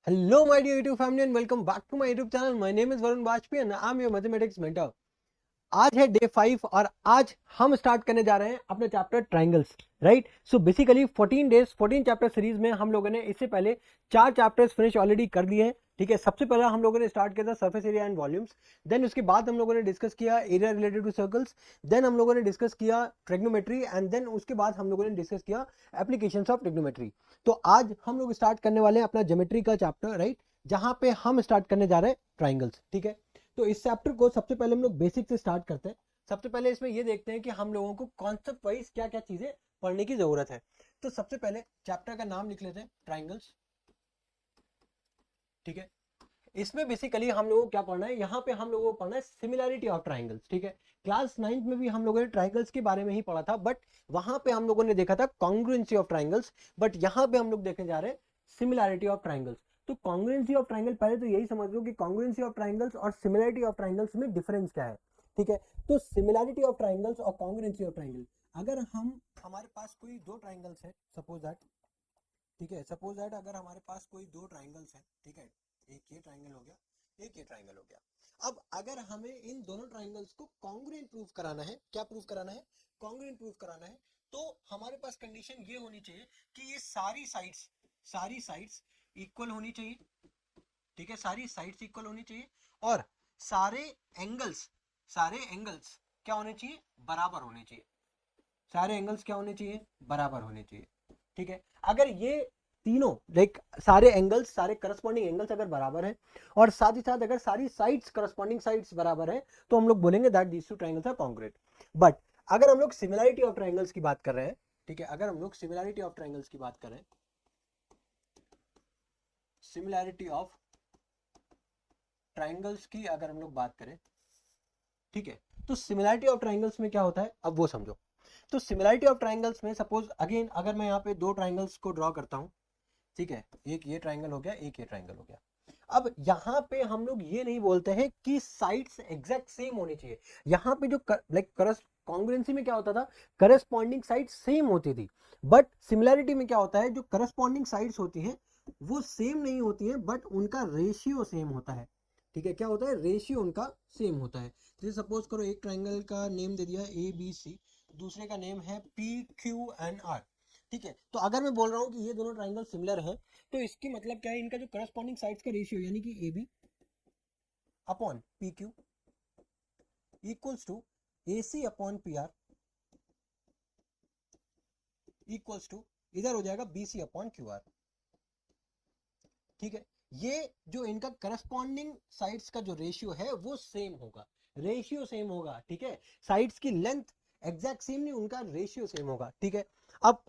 Hello, my dear YouTube family, and welcome back to my YouTube channel. My name is Varun Bajpayee and I'm your mathematics mentor. आज है day 5 और आज हम start करने जा रहे हैं अपने chapter triangles, right. So basically 14 days 14 chapter series में हम लोगों ने इससे पहले 4 चैप्टर्स फिनिश ऑलरेडी कर दिए हैं, ठीक है। सबसे पहले हम लोगों ने स्टार्ट किया था surface area and volumes, then उसके बाद हम लोगों ने डिस्कस किया area related to circles, then हम लोगों ने डिस्कस किया ट्रिग्नोमेट्री एंड देन उसके बाद हम लोगों ने डिस्कस किया एप्लीकेशंस ऑफ ट्रिग्नोमेट्री। तो आज हम लोग स्टार्ट करने वाले हैं अपना ज्योमेट्री का चैप्टर, राइट, जहां पे हम स्टार्ट करने जा रहे हैं ट्राइंगल्स, ठीक है। तो इस चैप्टर को सबसे पहले हम लोग बेसिक से स्टार्ट करते हैं। सबसे पहले इसमें ये देखते हैं कि हम लोगों को कॉन्सेप्ट वाइज क्या क्या चीजें पढ़ने की जरूरत है। तो सबसे पहले चैप्टर का नाम लिख लेते हैं ट्राइंगल्स, ठीक है। इसमें बेसिकली हम लोगों को क्या पढ़ना है, यहाँ पे हम लोगों को पढ़ना है सिमिलैरिटी ऑफ ट्राइंगल्स, ठीक है। क्लास 9th में भी हम लोगों ने ट्राइंगल्स के बारे में ही पढ़ा था, बट वहां पे हम लोगों ने देखा था कॉन्ग्रुएंसी ऑफ ट्राइंगल्स, बट यहाँ पे हम लोग देखने जा रहे हैं सिमिलैरिटी ऑफ ट्राइंगल्स। तो कॉन्ग्रुएंसी ऑफ ट्राइंगल, पहले तो यही समझ लो कि कॉन्ग्रुएंसी ऑफ ट्राइंगल्स और सिमिलैरिटी ऑफ ट्राइंगल्स में डिफरेंस क्या है, ठीक है। तो सिमिलैरिटी ऑफ ट्राइंगल्स और कॉन्ग्रुएंसी ऑफ ट्राइंगल, अगर हम हमारे पास कोई दो ट्राइंगल्स है, सपोज दैट, ठीक है, सपोज दैट अगर हमारे पास कोई दो ट्राइंगल्स है, ठीक है, एक ये ट्राइंगल हो गया, एक ये ट्राइंगल हो गया। अब अगर हमें इन दोनों ट्राइंगल्स को कॉन्ग्रुएंट प्रूफ कराना है, क्या प्रूफ कराना है, कॉन्ग्रुएंट प्रूफ कराना है, तो हमारे पास कंडीशन ये होनी चाहिए कि ये सारी साइड्स इक्वल होनी चाहिए, ठीक है, सारी साइड्स इक्वल होनी चाहिए और सारे एंगल्स क्या होने चाहिए, बराबर होने चाहिए। सारे एंगल्स क्या होने चाहिए, बराबर होने चाहिए, ठीक है। अगर ये तीनों लाइक सारे एंगल्स, सारे करस्पॉन्डिंग एंगल्स अगर बराबर है और साथ ही साथ अगर सारी साइड्स करस्पॉन्डिंग साइड्स बराबर है, तो हम लोग बोलेंगे that these two triangles are congruent. But अगर हम लोग सिमिलैरिटी ऑफ ट्रायंगल्स की बात कर रहे हैं, ठीक है, अगर हम लोग सिमिलैरिटी ऑफ ट्रायंगल्स की बात करें, सिमिलैरिटी ऑफ ट्रायंगल्स की अगर हम लोग बात करें, ठीक है, तो सिमिलैरिटी ऑफ ट्रायंगल्स में क्या होता है, अब वो समझो। तो सिमिलैरिटी ऑफ ट्रायंगल्स में सपोज अगेन अगर मैं यहाँ पे दो ट्रायंगल्स को ड्रॉ करता हूँ, ठीक है, एक ये ट्रायंगल हो गया, एक ये ट्रायंगल हो गया। अब यहाँ पे हम लोग ये नहीं बोलते हैं कि साइड्स एग्जैक्ट सेम होनी चाहिए। यहाँ पे जो लाइक कॉन्ग्रुएंसी में क्या होता था, करस्पॉन्डिंग साइड सेम होती थी, बट सिमिलैरिटी में क्या होता है, जो करस्पॉन्डिंग साइड्स होती हैं वो सेम नहीं होती हैं, बट उनका रेशियो सेम होता है, ठीक है। क्या होता है, रेशियो उनका सेम होता है। जैसे सपोज करो एक ट्राइंगल का नेम दे दिया ए बी सी, दूसरे का नेम है पी क्यू एंड आर, ठीक है। तो अगर मैं बोल रहा हूँ कि ये दोनों ट्राइंगल सिमिलर हैं, तो इसकी मतलब क्या है, इनका जो करस्पॉन्डिंग साइड्स का रेशियो यानी कि A B upon P Q equals to A C upon P R equals to इधर हो जाएगा B C upon Q R, ठीक है। ये जो इनका करस्पॉन्डिंग साइड्स का जो रेशियो है वो सेम होगा, रेशियो सेम होगा, ठीक है। साइड्स की लेंथ एग्जैक्ट सेम नहीं, उनका रेशियो सेम होगा, ठीक है। अब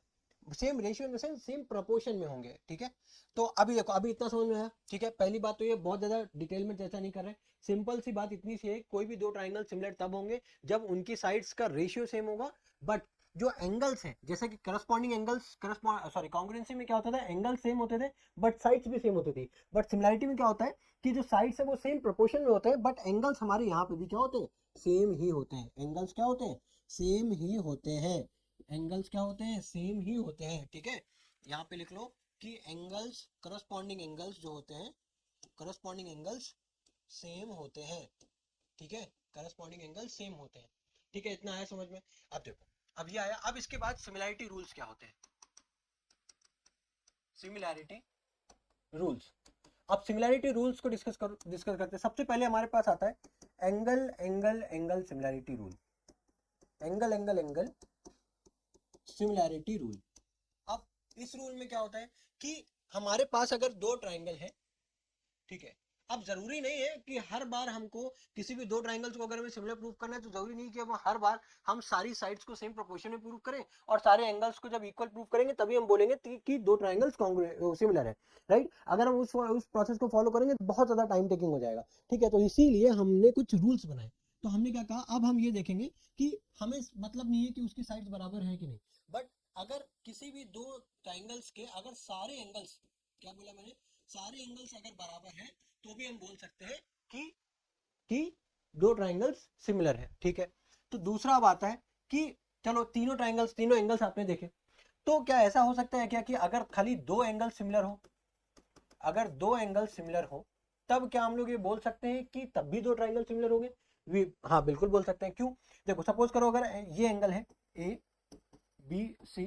same ratio in the sense same proportion में होंगे, ठीक है। तो अभी देखो, अभी इतना समझ में आया, ठीक है। पहली बात तो ये बहुत ज्यादा डिटेल में चर्चा नहीं कर रहे, सिंपल सी बात इतनी सी है, कोई भी दो ट्राइंगल सिमिलर तब होंगे जब उनकी साइड्स का रेशियो सेम होगा, बट जो एंगल्स हैं, जैसे कि करस्पॉन्डिंग एंगल्स, कॉन्ग्रुएंसी में क्या होता था, एंगल सेम होते थे बट साइड्स भी सेम होती थी। बट सिमिलैरिटी में क्या होता है कि जो साइड्स है वो सेम प्रोपोर्शन में होते हैं, बट एंगल्स हमारे यहाँ पे भी क्या होते हैं, सेम ही होते हैं। एंगल्स क्या होते हैं, सेम ही होते हैं। एंगल्स क्या होते हैं, सेम ही होते हैं, ठीक है। यहाँ पे लिख लो कि एंगल्स, करस्पॉन्डिंग एंगल्स जो होते हैं, करस्पॉन्डिंग एंगल्स सेम होते हैं, ठीक है। करस्पॉन्डिंग एंगल्स सेम होते हैं, ठीक है। इतना आया समझ में। अब देखो, अब ये आया। अब इसके बाद सिमिलैरिटी रूल्स क्या होते हैं, सिमिलैरिटी रूल्स। अब सिमिलैरिटी रूल्स को डिस्कस करते हैं। सबसे पहले हमारे पास आता है angle angle angle similarity rule, angle angle angle similarity rule. अब इस रूल में क्या होता है कि हमारे पास अगर दो ट्राइंगल है, ठीक है। अब जरूरी नहीं है कि हर बार हमको किसी भी दो ट्राइंगल्स को अगर हमें सिमिलर प्रूफ करना है, तो जरूरी नहीं कि हम हर बार हम सारी साइड्स को सेम प्रोपोर्शन में प्रूफ करें और सारे एंगल्स को जब इक्वल प्रूफ करेंगे तभी हम बोलेंगे कि दो ट्राइंगल्स सिमिलर है, राइट। अगर हम उस प्रोसेस को फॉलो करेंगे तो बहुत ज्यादा टाइम टेकिंग हो जाएगा, ठीक है। तो इसीलिए हमने कुछ रूल्स बनाए। तो हमने क्या कहा, अब हम ये देखेंगे कि हमें मतलब नहीं है कि उसकी साइड्स बराबर है कि नहीं, बट अगर किसी भी दो ट्राइंगल्स के अगर सारे एंगल्स, क्या बोला मैंने, सारे एंगल्स अगर बराबर हैं, तो भी हम बोल सकते हैं कि दो ट्राइंगल्स सिमिलर है, ठीक है। तो दूसरा अब आता है कि चलो तीनों ट्राइंगल्स, तीनों एंगल्स आपने देखे, तो क्या ऐसा हो सकता है क्या कि अगर खाली दो एंगल सिमिलर हो, अगर दो एंगल सिमिलर हो तब क्या हम लोग ये बोल सकते हैं कि तब भी दो ट्राइंगल सिमिलर होंगे? हाँ बिल्कुल बोल सकते हैं। क्यों? देखो सपोज करो अगर ये एंगल है A B C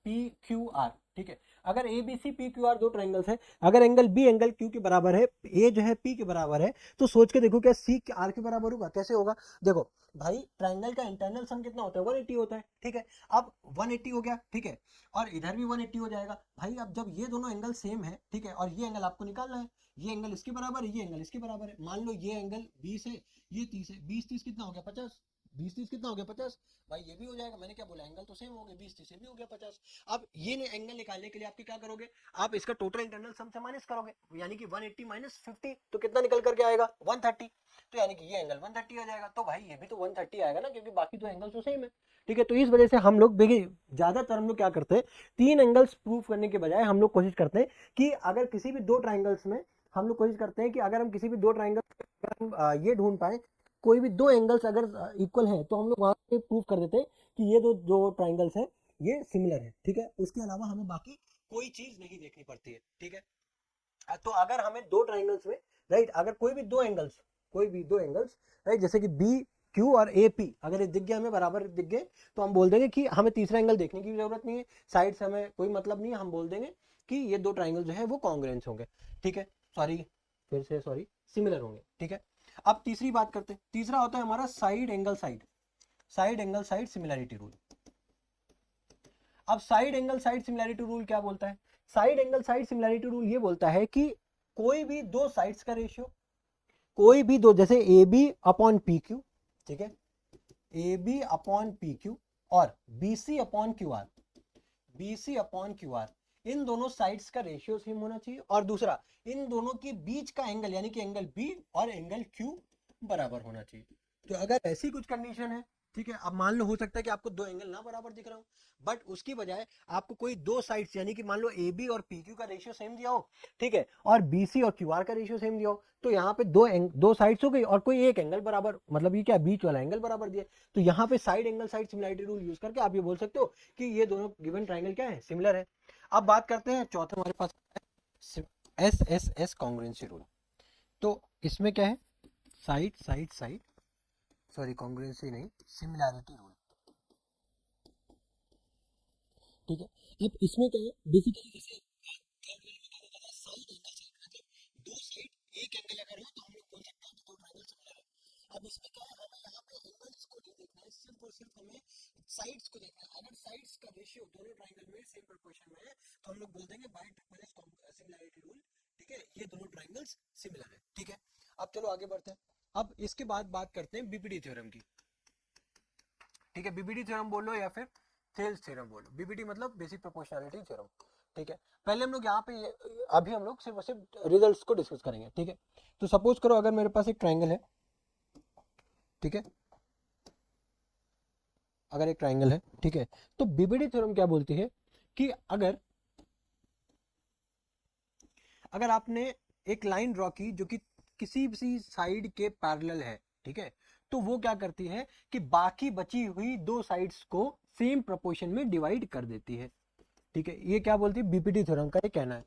P Q R, ठीक है, अगर A B C P Q R दो ट्राइंगल्स है, अगर एंगल बी एंगल क्यू के बराबर है, ए जो है पी के बराबर है, तो सोच के देखो क्या सी आर के बराबर होगा? कैसे होगा? देखो भाई ट्राइंगल का इंटरनल सम कितना होता है? 180 होता है, ठीक है। अब 180 हो गया, ठीक है, और इधर भी 180 हो जाएगा भाई। अब जब ये दोनों एंगल सेम है, ठीक है, और ये एंगल आपको निकालना है, ये एंगल इसके बराबर है, ये एंगल इसके बराबर है। मान लो ये एंगल 20 है, ये 30 है, 20 30 कितना हो गया? 50। 20 30 कितना हो गया? 50। भाई ये भी हो जाएगा, मैंने क्या बोला, एंगल तो सेम हो गए, 20 30 भी हो गया 50। अब ये एंगल निकालने के लिए आप क्या करोगे? आप इसका टोटल इंटरनल सम से माइनस करोगे, यानी कि 180 माइनस 50 तो कितना निकल करके आएगा? 130। तो यानी कि ये एंगल 130 आ जाएगा, तो भाई ये भी तो 130 आएगा ना, क्योंकि बाकी दो एंगल तो सेम है, ठीक है। तो इस वजह से हम लोग देखिए ज्यादातर हम लोग क्या करते हैं, तीन एंगल्स प्रूव करने के बजाय हम लोग कोशिश करते हैं कि अगर किसी भी दो ट्राइंगल्स में हम लोग कोशिश करते हैं कि अगर हम किसी भी दो ट्राइंगल ये ढूंढ पाए, कोई भी दो एंगल्स अगर इक्वल है, तो हम लोग वहां पे प्रूव कर देते हैं कि ये दो जो ट्राइंगल्स है ये सिमिलर है, ठीक है। उसके अलावा हमें बाकी कोई चीज नहीं देखनी पड़ती है, ठीक है। तो अगर हमें दो ट्राइंगल्स में, राइट, अगर कोई भी दो एंगल्स, राइट, जैसे कि बी क्यू और ए पी अगर ये दिख गया, हमें बराबर दिख गए, तो हम बोल देंगे कि हमें तीसरा एंगल देखने की जरूरत नहीं है, साइड से हमें कोई मतलब नहीं है, हम बोल देंगे कि ये दो ट्राइंगल जो है वो कॉन्ग्रुएंस होंगे, ठीक है। सॉरी सिमिलर होंगे, ठीक है। अब तीसरी बात करते हैं, तीसरा होता है हमारा side angle side similarity rule. अब side angle side similarity rule क्या बोलता है? Side angle side similarity rule ये बोलता है कि कोई भी दो साइड्स का रेशियो, कोई भी दो, जैसे A B upon P Q, ठीक है, A B upon P Q और B C upon Q R, BC upon Q R, इन दोनों साइड्स का रेशियो सेम होना चाहिए, और दूसरा इन दोनों के बीच का एंगल यानी कि एंगल B और एंगल Q बराबर होना चाहिए। तो अगर ऐसी कुछ कंडीशन है, ठीक है, अब मान लो हो सकता है कि आपको दो एंगल ना बराबर दिख रहा हो, बट उसकी बजाय आपको कोई दो साइड्स यानी कि मान लो AB और PQ का रेशियो सेम दिया हो, ठीक है, और BC और QR का रेशियो सेम दिया हो, तो यहाँ पे दो साइड्स हो गई और कोई एक एंगल बराबर, मतलब ये क्या, बीच वाला एंगल बराबर दिया। तो यहाँ पे side angle side similarity rule use करके आप ये बोल सकते हो कि ये दोनों गिवन ट्राइंगल क्या है, सिमिलर है। अब बात करते हैं चौथा हमारे पास SSS कॉन्ग्रुएंसी रूल। तो इसमें क्या है, side side side, sorry congruency नहीं, सिमिलैरिटी रूल, ठीक है। अब इसमें क्या है, बेसिकली जैसे साइड एंगल साइड, मतलब दो साइड एक एंगल अगर हो तो हम लोग बोल सकते हैं कि दो ट्राइंगल सिमिलर है। अब इसमें क्या है, हमें यहाँ पे एंगल्स को नहीं देखना है, सिर्फ और सिर्फ हमें साइड्स को देखना है। अगर साइड्स का रेशियो दोनों ट्राइंगल में सेम प्रोपोर्शन में है, तो हम लोग बोल देंगे bye triple S similarity rule, ठीक है, ये दोनों ट्राइंगल्स सिमिलर है, ठीक है। अब चलो आगे बढ़ते हैं। अब इसके बाद बात करते हैं बीपीडी थ्योरम की, ठीक है। बीपीडी थ्योरम बोलो या फिर थेल्स थ्योरम बोलो, बीपीडी मतलब बेसिक प्रोपोर्शनलिटी थ्योरम, ठीक है। पहले हम लोग यहाँ पे अभी हम लोग सिर्फ सिर्फ रिजल्ट्स को डिस्कस करेंगे, ठीक है। तो सपोज करो अगर मेरे पास एक ट्राइंगल है, ठीक है, अगर एक ट्राइंगल है, ठीक है, तो बीपीडी थ्योरम क्या बोलती है कि अगर अगर आपने एक लाइन ड्रॉ की जो कि किसी भी साइड के पैरेलल है, ठीक है, तो वो क्या करती है कि बाकी बची हुई दो साइड्स को सेम प्रोपोर्शन में डिवाइड कर देती है, ठीक है। ये क्या बोलती है, बीपीडी थ्योरम का ये कहना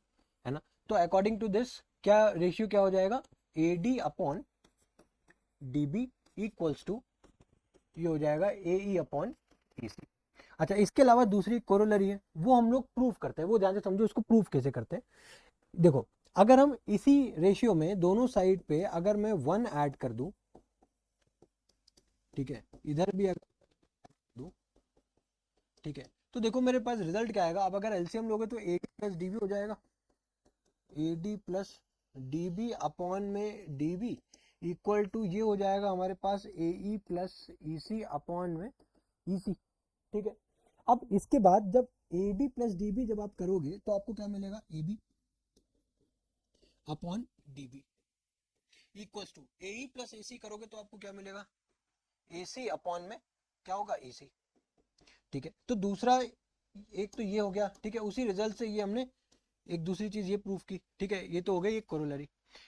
है ना। तो अकॉर्डिंग टू दिस क्या रेशियो क्या हो जाएगा, AD upon DB equals to, ये हो जाएगा AE अपॉन EC। अच्छा, इसके अलावा दूसरी कोरोलरी है, वो हम लोग प्रूफ करते हैं, वो ध्यान से समझो इसको प्रूफ कैसे करते हैं। देखो अगर हम इसी रेशियो में दोनों साइड पे अगर मैं 1 ऐड कर दूं, ठीक है, इधर भी अगर दूं, ठीक है, तो देखो मेरे पास रिजल्ट क्या आएगा। अब अगर एलसीएम लोगे तो AD प्लस DB हो जाएगा, AD प्लस DB अपॉन में DB इक्वल टू ये हो जाएगा हमारे पास AE प्लस EC अपॉन में EC, ठीक है। अब इसके बाद जब AD प्लस DB जब आप करोगे तो आपको क्या मिलेगा, AB upon DB equals to AE plus AC करोगे तो आपको क्या मिलेगा, AC अपॉन में क्या होगा, EC, ठीक है। तो दूसरा एक तो ये हो गया, ठीक है, उसी रिजल्ट से ये हमने एक दूसरी चीज ये प्रूफ की, ठीक है, ये तो हो गई एक कोरोलरी।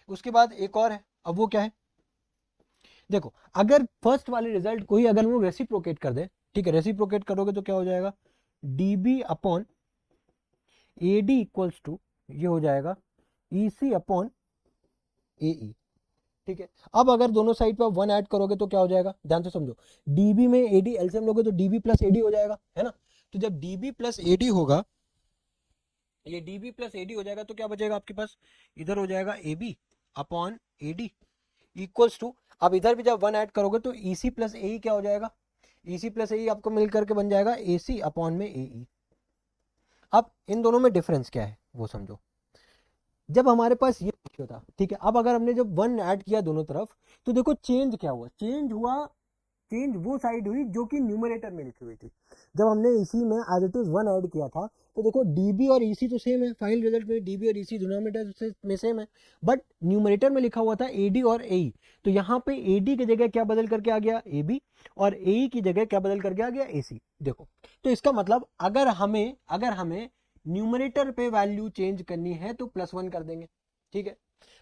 उसके बाद एक और है, अब वो क्या है, देखो अगर फर्स्ट वाले रिजल्ट को ही अगर हम रेसिप्रोकेट कर दे, ठीक है, रेसिप्रोकेट करोगे तो क्या हो जाएगा, DB upon AD equals to ये हो जाएगा EC अपॉन AE। ठीक है, अब अगर दोनों साइड पर 1 ऐड करोगे तो क्या हो जाएगा, ध्यान से समझो। DB में AD एलसीएम लोगे तो DB प्लस AD हो जाएगा, है ना। तो जब DB प्लस AD होगा, ये DB प्लस AD हो जाएगा तो क्या बचेगा आपके पास, इधर हो जाएगा AB upon AD equals to, अब इधर भी जब 1 ऐड करोगे तो EC प्लस AE क्या हो जाएगा, EC प्लस AE आपको मिल करके बन जाएगा AC अपॉन में AE। अब इन दोनों में डिफरेंस क्या है वो समझो। जब हमारे पास ये रेशियो था, ठीक है, अब अगर हमने जब 1 ऐड किया दोनों तरफ, तो देखो चेंज क्या हुआ, चेंज वो साइड हुई जो कि न्यूमरेटर में लिखी हुई थी। जब हमने इसी में एज इट इज 1 ऐड किया था, तो देखो डीबी और ईसी तो सेम है, फाइनल रिजल्ट में डीबी और ईसी डिनोमिनेटर में सेम है, बट न्यूमरेटर में लिखा हुआ था एडी और एई। तो यहाँ पे एडी की जगह क्या बदल करके आ गया, एबी, और एई की जगह क्या बदल करके आ गया, एसी। देखो, तो इसका मतलब अगर हमें न्यूमरेटर पे वैल्यू चेंज करनी है तो +1 कर देंगे, ठीक है।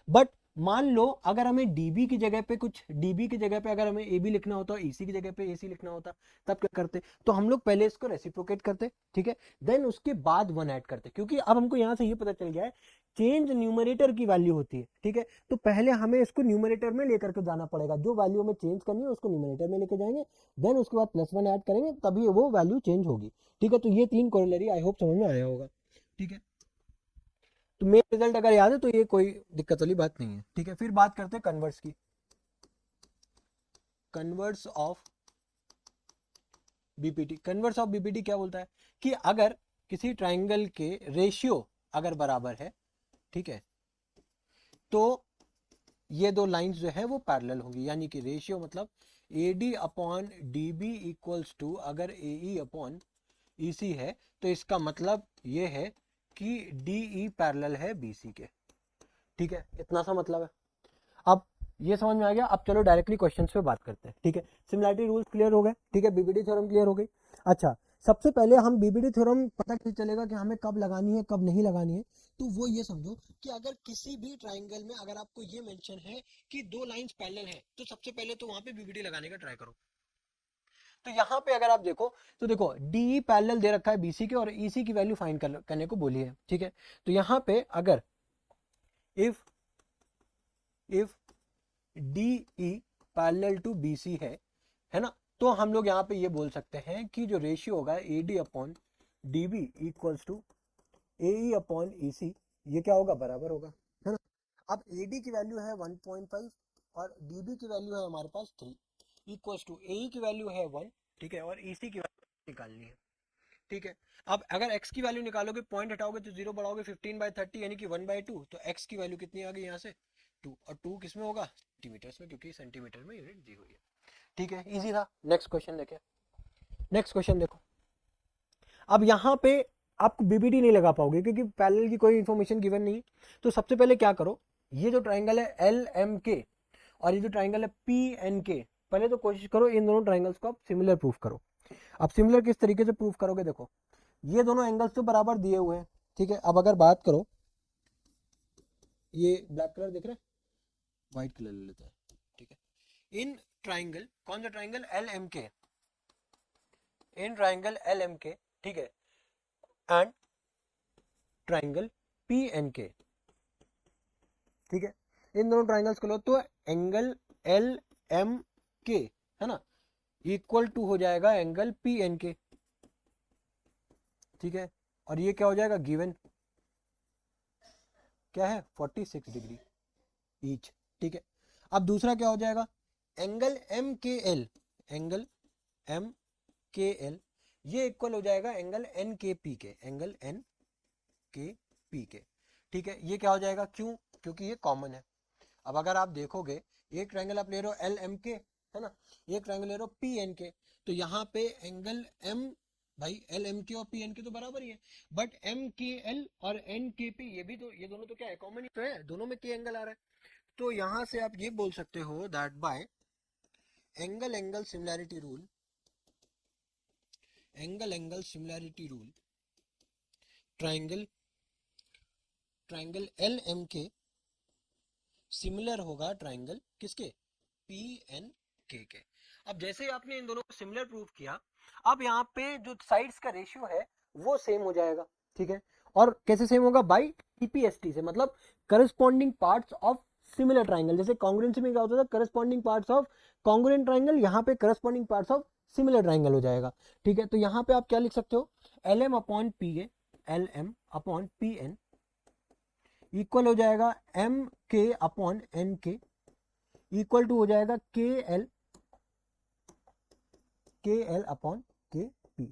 बट मान लो अगर हमें डीबी की जगह पे अगर हमें एबी लिखना होता, ईसी की जगह पे एसी लिखना होता, तब क्या करते, तो हम लोग पहले इसको रेसिप्रोकेट करते, ठीक है, देन उसके बाद 1 ऐड करते, क्योंकि अब हमको यहां से ये पता चल गया है चेंज न्यूमरेटर की वैल्यू होती है, ठीक है। तो पहले हमें इसको न्यूमरेटर में लेकर के जाना पड़ेगा, जो वैल्यू हमें चेंज करनी है उसको न्यूमरेटर में लेके जाएंगे, देन उसके बाद +1 ऐड करेंगे, तभी वो वैल्यू चेंज होगी, ठीक है। तो ये 3 कोरोलरी आई होप समझ में आया होगा, ठीक है। तो मेन रिजल्ट अगर याद है तो ये कोई दिक्कत वाली बात नहीं है, ठीक है। फिर बात करते हैं कन्वर्स की। Converse of BPT, converse of BPT क्या बोलता है कि अगर किसी ट्राइंगल के रेशियो अगर बराबर है, ठीक है, तो ये दो लाइंस जो है वो पैरेलल होंगी, यानी कि रेशियो मतलब AD upon DB equals to अगर AE अपॉन EC है, तो इसका मतलब ये है कि DE पैरेलल है BC के, ठीक है, इतना सा मतलब है। अब ये समझ में आ गया, अब चलो डायरेक्टली क्वेश्चंस पे बात करते हैं, ठीक है। सिमिलैरिटी रूल्स क्लियर हो गए, ठीक है, बीबीडी थ्योरम क्लियर हो गई। अच्छा, सबसे पहले हम बीबीडी थ्योरम पता कैसे चलेगा कि हमें कब लगानी है कब नहीं लगानी है, तो वो ये समझो कि अगर किसी भी ट्राइंगल में अगर आपको ये मेंशन है कि दो लाइंस पैरेलल है, तो सबसे पहले तो वहां पे बीबीडी लगाने का ट्राई करो। तो यहाँ पे अगर आप देखो, तो देखो डी पैरेलल दे रखा है बीसी के और ईसी की वैल्यू फाइंड करने को बोली है, ठीक है। तो यहाँ पे अगर if DE parallel to BC है ना, तो हम लोग यहाँ पे ये बोल सकते हैं कि जो रेशियो होगा AD upon DB equals to AE upon EC, ये क्या होगा, बराबर होगा, है ना। अब AD की वैल्यू है 1.5 और DB की वैल्यू है हमारे पास 3 इक्वल्स टू AE की वैल्यू है 1, ठीक है, और EC की वैल्यू निकालनी है, ठीक है। अब अगर x की वैल्यू निकालोगे, पॉइंट हटाओगे तो 0 बढ़ाओगे, 15/30 यानी कि 1/2, तो x की वैल्यू कितनी आ गई यहाँ से 2, और 2 किस में होगा, सेंटीमीटर्स में, क्योंकि सेंटीमीटर में यूनिट दी हुई है, ठीक है, इजी था। नेक्स्ट क्वेश्चन देखें, नेक्स्ट क्वेश्चन देखो। अब यहाँ पे आप बीबीडी नहीं लगा पाओगे क्योंकि पैरेलल की कोई इंफॉर्मेशन गिवन नहीं। तो सबसे पहले क्या करो, ये जो ट्राइंगल है LMK और ये जो ट्राइंगल है PNK, पहले तो कोशिश करो इन दोनों ट्राइंगल्स को आप सिमिलर प्रूफ करो। अब सिमिलर किस तरीके से प्रूफ करोगे, देखो ये दोनों एंगल्स तो बराबर दिए हुए हैं, ठीक है। अब अगर बात करो, ये ब्लैक कलर दिख रहा है, व्हाइट कलर ले लेते हैं, ठीक है। इन ट्राइंगल, कौन सा triangle, LMK, in triangle LMK, ठीक है, एंड ट्राइंगल PNK, ठीक है, इन दोनों ट्राइंगल्स को लो तो एंगल LMK, है ना, इक्वल टू हो जाएगा एंगल PNK, ठीक है, और ये क्या हो जाएगा, गिवन क्या है 46 डिग्री ईच, ठीक है। अब दूसरा क्या हो जाएगा, एंगल MKL, एंगल MKL ये इक्वल हो जाएगा एंगल NKP के, एंगल NKP के, ठीक है। ये क्या हो जाएगा, क्यों, क्योंकि ये कॉमन है। अब अगर आप देखोगे, एक ट्रायंगल आप ले रहे हो LMK, है ना, एक ट्रायंगल ले रहे हो PNK, तो यहाँ पे एंगल M, भाई LMK और PNK तो बराबर ही है, बट MKL और NKP ये भी तो, ये दोनों तो क्या है, कॉमन ही तो है, दोनों में K एंगल आ रहा है। तो यहां से आप ये बोल सकते हो that bye angle similarity rule, angle similarity rule, triangle triangle LMK similar होगा ट्राइंगल किसके, PNK के। अब जैसे ही आपने इन दोनों को सिमिलर प्रूव किया, अब यहाँ पे जो साइड्स का रेशियो है वो सेम हो जाएगा, ठीक है। और कैसे सेम होगा, बाई TPST से, मतलब corresponding parts of similar triangle. जैसे कॉन्ग्रुएंसी में क्या होता था, corresponding parts of congruent triangle, यहाँ पे corresponding parts of similar triangle हो जाएगा। ठीक है, तो यहाँ पे आप क्या लिख सकते हो, L M upon P A, L M upon P N equal हो जाएगा M K upon N K, equal to हो जाएगा के एल अपॉन के पी।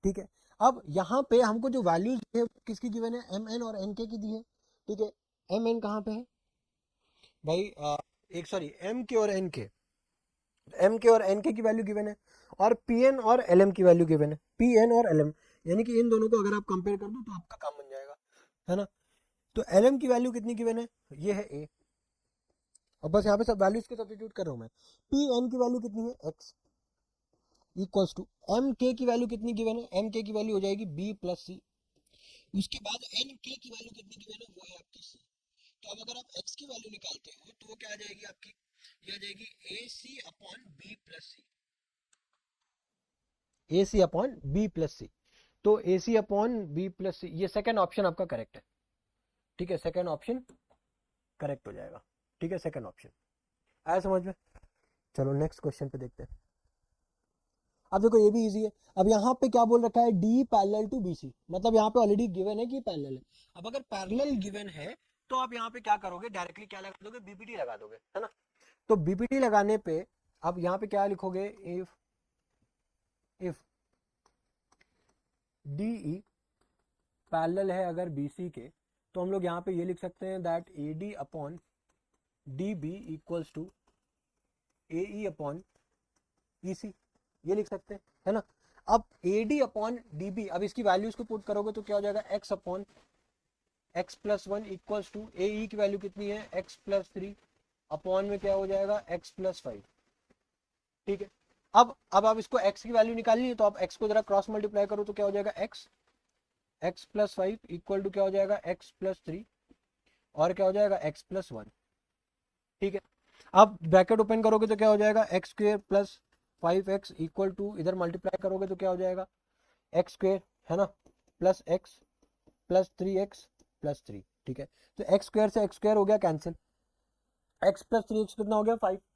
ठीक है, अब यहाँ पे हमको जो वैल्यूज है किसकी गिवन है, एम एन और एन के की दी है। ठीक है, एम एन कहाँ पे है भाई, एक सॉरी एम के और एन के, एम के और एन के की वैल्यू गिवन है, और पी एन और एल एम की वैल्यू गिवन है, पी एन और एल एम, यानी कि इन दोनों को अगर आप कंपेयर कर दो तो आपका काम बन जाएगा, है ना। तो एल एम की वैल्यू कितनी गिवन है, ये है ए, और बस यहाँ पे सब वैल्यूज के सब्स्टिट्यूट कर रहा हूँ मैं। पी एन की वैल्यू कितनी है, एक्स, इक्वल्स टू एम के की वैल्यू कितनी गिवन है, एम के की वैल्यू हो जाएगी बी प्लस सी, उसके बाद एन के की वैल्यू कितनी गिवन है, वो है आपकी सी। तो अब अगर आप x की वैल्यू निकालते हो तो वो क्या आ जाएगी आपकी, ये आ जाएगी ए सी अपॉन बी प्लस सी, ए सी अपॉन बी प्लस सी। तो ए सी अपॉन बी प्लस सी, ये सेकंड ऑप्शन आपका करेक्ट है। ठीक है, सेकंड ऑप्शन करेक्ट हो जाएगा। ठीक है, सेकंड ऑप्शन आया समझ में। चलो नेक्स्ट क्वेश्चन पे देखते हैं। अब देखो ये भी इजी है। अब यहाँ पे क्या बोल रखा है, D parallel to B C, मतलब यहाँ पे ऑलरेडी गिवन है कि पैरेलल है। अब अगर पैरेलल गिवन है तो आप यहाँ पे क्या करोगे, डायरेक्टली क्या लगा दोगे, बीपीटी लगा दोगे, है ना। तो बीपीटी लगाने पे अब यहाँ पे क्या लिखोगे, इफ डी ई पैरेलल है अगर बीसी के, तो हम लोग यहाँ पे ये लिख सकते हैं that A D upon D B equals to A E upon E C, ये लिख सकते हैं, है ना। अब A D upon D B, अब इसकी वैल्यूज को पुट करोगे तो क्या हो जाएगा, X upon x plus one equals to A E की वैल्यू कितनी है, एक्स प्लस थ्री अपॉन में क्या हो जाएगा, एक्स प्लस फाइव। ठीक है, अब आप इसको x की वैल्यू निकालनी है तो आप x को जरा क्रॉस मल्टीप्लाई करो तो क्या हो जाएगा, x plus five equal to क्या हो जाएगा, x प्लस थ्री, और क्या हो जाएगा, x प्लस वन। ठीक है, अब ब्रैकेट ओपन करोगे तो क्या हो जाएगा, X square plus 5x equal to, इधर मल्टीप्लाई करोगे तो क्या हो जाएगा, एक्स स्क्वेयर, है ना, plus X plus 3x plus three. ठीक है, तो एक्स स्क्वेयर से एक्स स्क्वेयर हो गया cancel, x plus three X कितना हो गया,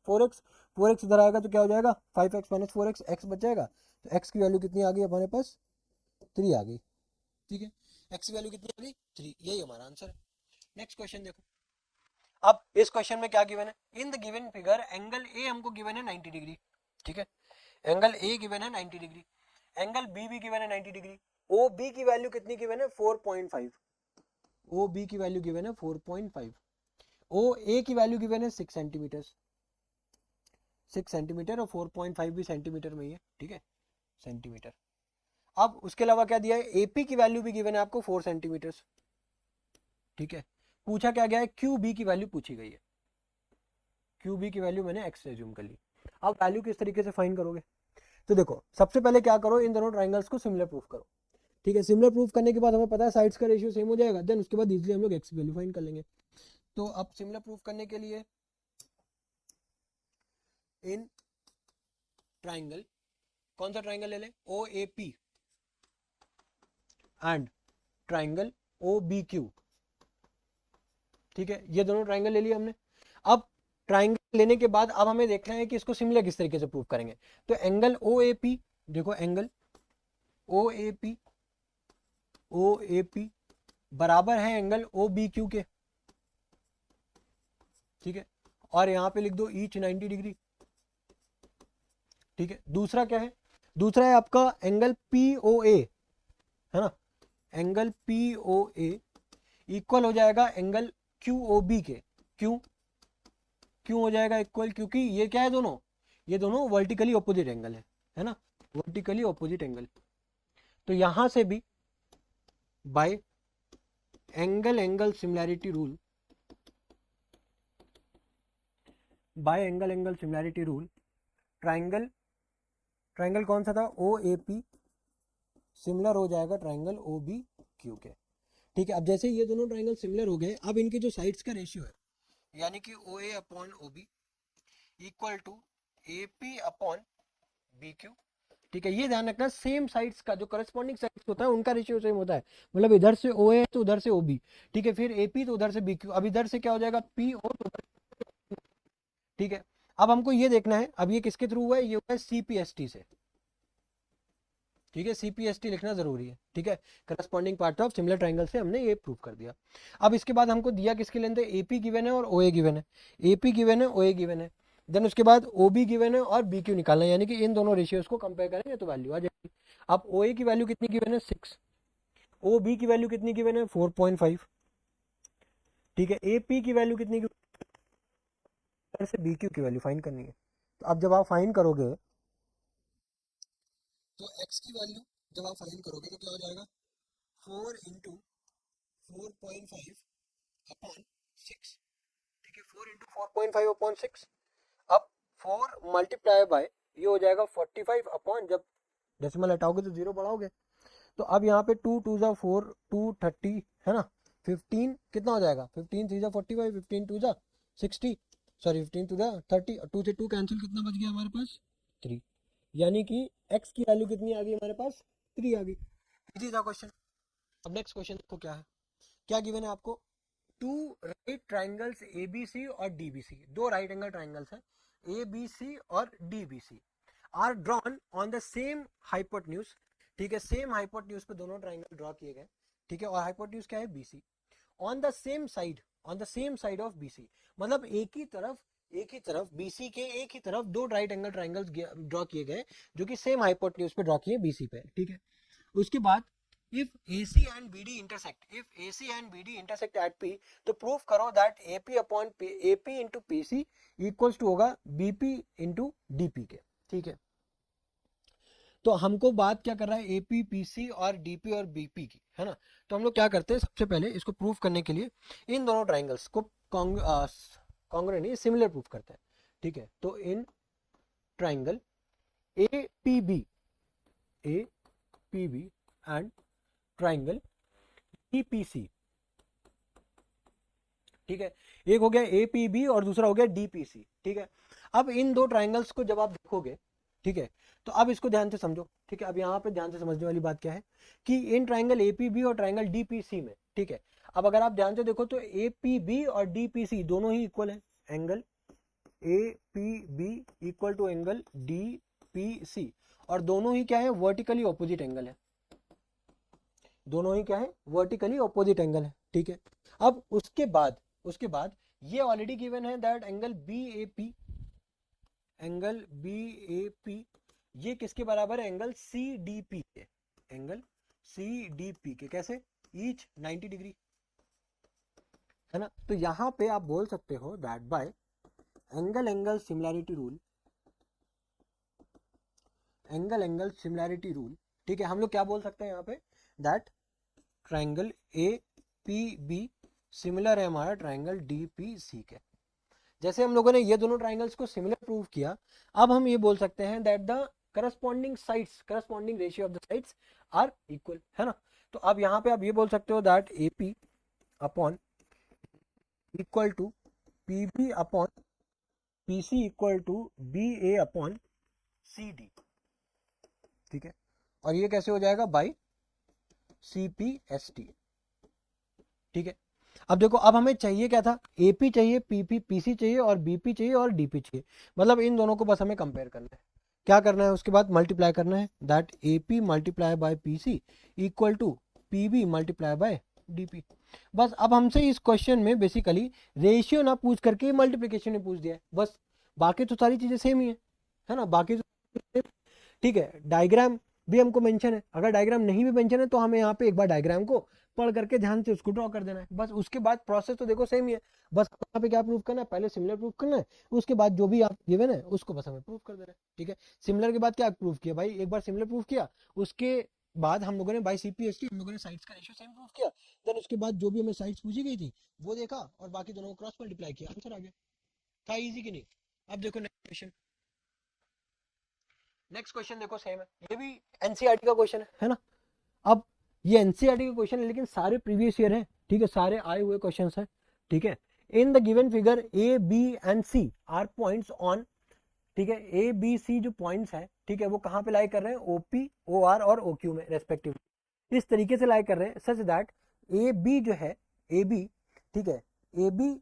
4x, 4x इधर आएगा तो क्या हो जाएगा, 5x माइनस 4x, x बच जाएगा। तो x की वैल्यू कितनी आ गई हमारे पास, 3 आ गई। ठीक है, x की वैल्यू कितनी आ गई, 3, यही हमारा आंसर है। नेक्स्ट क्वेश्चन देखो। अब इस क्वेश्चन में क्या गिवन है, in the given figure angle A हमको गिवन है 90 डिग्री। ठीक है, एंगल ए गिवन है 90 डिग्री, एंगल बी भी गिवन है 90 डिग्री, ओ बी की वैल्यू कितनी गिवन है, 4.5, ओ बी की वैल्यू गिवन है 4.5, ओ ए की वैल्यू गिवन है 6 सेंटीमीटर, 6 सेंटीमीटर, और 4.5 भी सेंटीमीटर में ही है। ठीक है, सेंटीमीटर। अब उसके अलावा क्या दिया है, एपी की वैल्यू भी गिवन है आपको 4 सेंटीमीटर। ठीक है, पूछा क्या गया है, क्यू बी की वैल्यू पूछी गई है, क्यू बी की वैल्यू मैंने एक्स से अज्यूम कर ली। अब वैल्यू किस तरीके से फाइंड करोगे, तो देखो सबसे पहले क्या करो, इन दोनों ट्राइंगल्स को सिमिलर प्रूफ करो। ठीक है, सिमिलर प्रूफ करने के बाद हमें पता है साइड्स का रेशियो सेम हो जाएगा, देन उसके बाद इजीली हम लोग एक्स वैल्यू फाइंड कर लेंगे। तो अब सिमिलर प्रूफ करने के लिए इन ट्राइंगल, कौन सा ट्राइंगल ले लें, O A P and triangle O B Q. ठीक है, ये दोनों ट्राइंगल ले लिए हमने। अब ट्राइंगल लेने के बाद अब हमें देखना है कि इसको सिमिलर किस तरीके से प्रूव करेंगे। तो एंगल ओ ए पी, देखो angle O A P, O A P बराबर है एंगल ओ बी क्यू के। ठीक है, और यहां पे लिख दो ईच 90 डिग्री। ठीक है, दूसरा क्या है, दूसरा है आपका एंगल पी ओ ए, है ना, एंगल पी ओ ए इक्वल हो जाएगा एंगल क्यू ओ बी के। क्यों क्यों हो जाएगा इक्वल, क्योंकि ये क्या है, दोनों ये दोनों वर्टिकली ऑपोजिट एंगल है ना, वर्टिकली ऑपोजिट एंगल। तो यहां से भी bye angle similarity rule, by angle similarity rule, triangle triangle कौन सा था, ओ ए पी सिमिलर हो जाएगा ट्राइंगल ओ बी क्यू के। ठीक है, अब जैसे ये दोनों ट्राइंगल सिमिलर हो गए, अब इनके जो साइड्स का रेशियो है, यानी कि O A upon O B equal to A P upon B Q, ठीक है, ये ध्यान रखना, सेम साइड्स का जो करस्पॉन्डिंग साइड्स होता है उनका रेशियो सेम होता है। मतलब इधर से ओ है तो उधर से ओ बी, ठीक है, फिर एपी तो उधर से बी क्यू, अब इधर से क्या हो जाएगा पी ओ तो उधर से, ठीक है। अब हमको ये देखना है, अब ये किसके थ्रू हुआ है, ये हुआ है सीपीएसटी से, ठीक है, सीपीएसटी लिखना जरूरी है, ठीक है। Corresponding part of similar triangle से हमने ये प्रूव कर दिया। अब इसके बाद हमको दिया किसके लेंथ है, एपी गिवन है और ओए गिवन है, एपी गिवन है ओए गिवन है, देन उसके बाद ओबी गिवन है और बी क्यू निकालना है, यानी कि इन दोनों रेशियोज को कंपेयर करेंगे तो वैल्यू आ जाएगी। अब ओए की वैल्यू कितनी गिवन है 6, ओ बी की वैल्यू कितनी गिवन है 4.5, ठीक है, ए पी की वैल्यू कितनी से बी क्यू की वैल्यू फाइंड करनी है। तो अब जब आप फाइंड करोगे तो x की वैल्यू जब आप फाइंड करोगे तो क्या हो जाएगा, 4 इंटू 4.5 अपॉन 6, ठीक है, 4 इंटू 4.5 अपॉन 6। अब 4 मल्टीप्लाई बाय ये हो जाएगा 45 अपॉन, जब डेसिमल हटाओगे तो जीरो बढ़ाओगे, तो अब यहाँ पे 2 2 जा 4, 230 है ना, 15 कितना हो जाएगा, 15 3 जा 45, 15 2 जा 60, सॉरी 15 2 जा 30, 2 से 2 कैंसिल, कितना बच गया हमारे पास 3, यानी कि x की वैल्यू कितनी आ गई हमारे पास 3 आ गई। इजी था क्वेश्चन। अब नेक्स्ट क्वेश्चन देखो क्या है, क्या गिवन है आपको, टू राइट ट्राइंगल्स एबीसी और डीबीसी, दो राइट एंगल ट्राइंगल्स हैं एबीसी और DBC, are drawn on the same hypotenuse, ठीक है, सेम हाइपोटेन्यूज पे दोनों ट्राइंगल ड्रॉ किए गए, ठीक है, और हाइपोटेन्यूज क्या है BC, on the same side, on the same side of BC, मतलब एक ही तरफ बीसी के एक ही तरफ दो राइट एंगल ट्राइंगल्स ड्रॉ किए गए जो कि सेम हाइपोटेन्यूज पे ड्रॉ किए बीसी पे, ठीक है। उसके बाद if AC and BD intersect, if AC and BD intersect at P, तो प्रूफ करो that AP upon P, AP into PC equals to होगा BP into DP के, ठीक है। तो हमको बात क्या कर रहा है AP PC और DP और BP की, है ना। तो हम लोग क्या करते हैं, सबसे पहले इसको प्रूफ करने के लिए इन दोनों ट्राइंगल्स को कॉन्ग्रुएंट नहीं सिमिलर प्रूफ करते हैं, ठीक है। तो in triangle APB and triangle DPC, ठीक है, एक हो गया APB और दूसरा हो गया DPC, ठीक है। अब इन दो ट्राइंगल्स को जब आप देखोगे, ठीक है, तो अब इसको ध्यान से समझो, ठीक है। अब यहाँ पे ध्यान से समझने वाली बात क्या है कि इन ट्राइंगल APB और ट्राइंगल DPC में, ठीक है, अब अगर आप ध्यान से देखो तो APB और DPC दोनों ही इक्वल है, angle APB equal to angle DPC, और दोनों ही क्या है वर्टिकली ऑपोजिट एंगल है, दोनों ही क्या है वर्टिकली ऑपोजिट एंगल है, ठीक है। अब उसके बाद ये ऑलरेडी गिवन है दैट एंगल BAP ये किसके बराबर है, एंगल CDP के, एंगल CDP के, कैसे, ईच 90 डिग्री, है ना। तो यहां पे आप बोल सकते हो that bye angle similarity rule, ठीक है, हम लोग क्या बोल सकते हैं यहाँ पे दैट ट्राइंगल APB सिमिलर है हमारा ट्राइंगल DPC के। जैसे हम लोगों ने ये दोनों ट्राइंगल्स को सिमिलर प्रूव किया, अब हम ये बोल सकते हैं that the corresponding ratio of the sides are equal, है ना। तो अब यहाँ पे आप ये बोल सकते हो that AP upon equal to PB upon PC equal to BA upon CD, ठीक है, और ये कैसे हो जाएगा बाई CPST, ठीक है। अब देखो, अब हमें चाहिए क्या था, AP चाहिए, PC चाहिए और BP चाहिए और DP चाहिए, मतलब इन दोनों को बस हमें कंपेयर करना है, क्या करना है, उसके बाद मल्टीप्लाई करना है, that AP multiply by PC equal to PB multiply by DP। बस अब हमसे इस क्वेश्चन में बेसिकली रेशियो ना पूछ करके मल्टीप्लीकेशन ने पूछ दिया है, बस बाकी तो सारी चीजें सेम ही है ना, बाकी तो ठीक है। डायग्राम भी हमको मेंशन है, अगर डायग्राम नहीं भी मेंशन है तो हमें यहाँ पे एक बार डायग्राम को पढ़ करके ध्यान से उसको ड्रॉ कर देना है, बस उसके बाद प्रोसेस तो देखो सेम ही है, बस यहाँ पे क्या प्रूव करना है, पहले सिमिलर प्रूव करना है, उसके बाद जो भी आप गिवन है उसको बस हमें प्रूव कर देना है, ठीक है। सिमिलर के बाद क्या प्रूव किया भाई, एक बार सिमिलर प्रूव किया, उसके बाद हम लोगों ने बाई CPST हम लोगों ने साइड्स का रेशियो सेम प्रूव किया, देन उसके बाद जो भी हमें साइड्स पूछी गई थी वो देखा और बाकी दोनों को क्रॉस मल्टीप्लाई किया, आंसर आ गया। था इजी कि नहीं। अब देखो नेक्स्ट क्वेश्चन देखो सेम है, ये भी एनसीईआरटी का क्वेश्चन है ना। अब ये एनसीईआरटी का क्वेश्चन है लेकिन सारे प्रीवियस ईयर है, ठीक है, सारे आए हुए क्वेश्चंस हैं, ठीक है। In the given figure A B and C are points on, ठीक है, ए बी सी जो पॉइंट्स हैं, ठीक है, वो कहाँ पे लाई कर रहे हैं, ओपी, ओ आर और ओ क्यू में रेस्पेक्टिवली। इस तरीके से लाई कर रहे हैं सच दैट ए बी जो है, ए बी, ठीक है, ए बी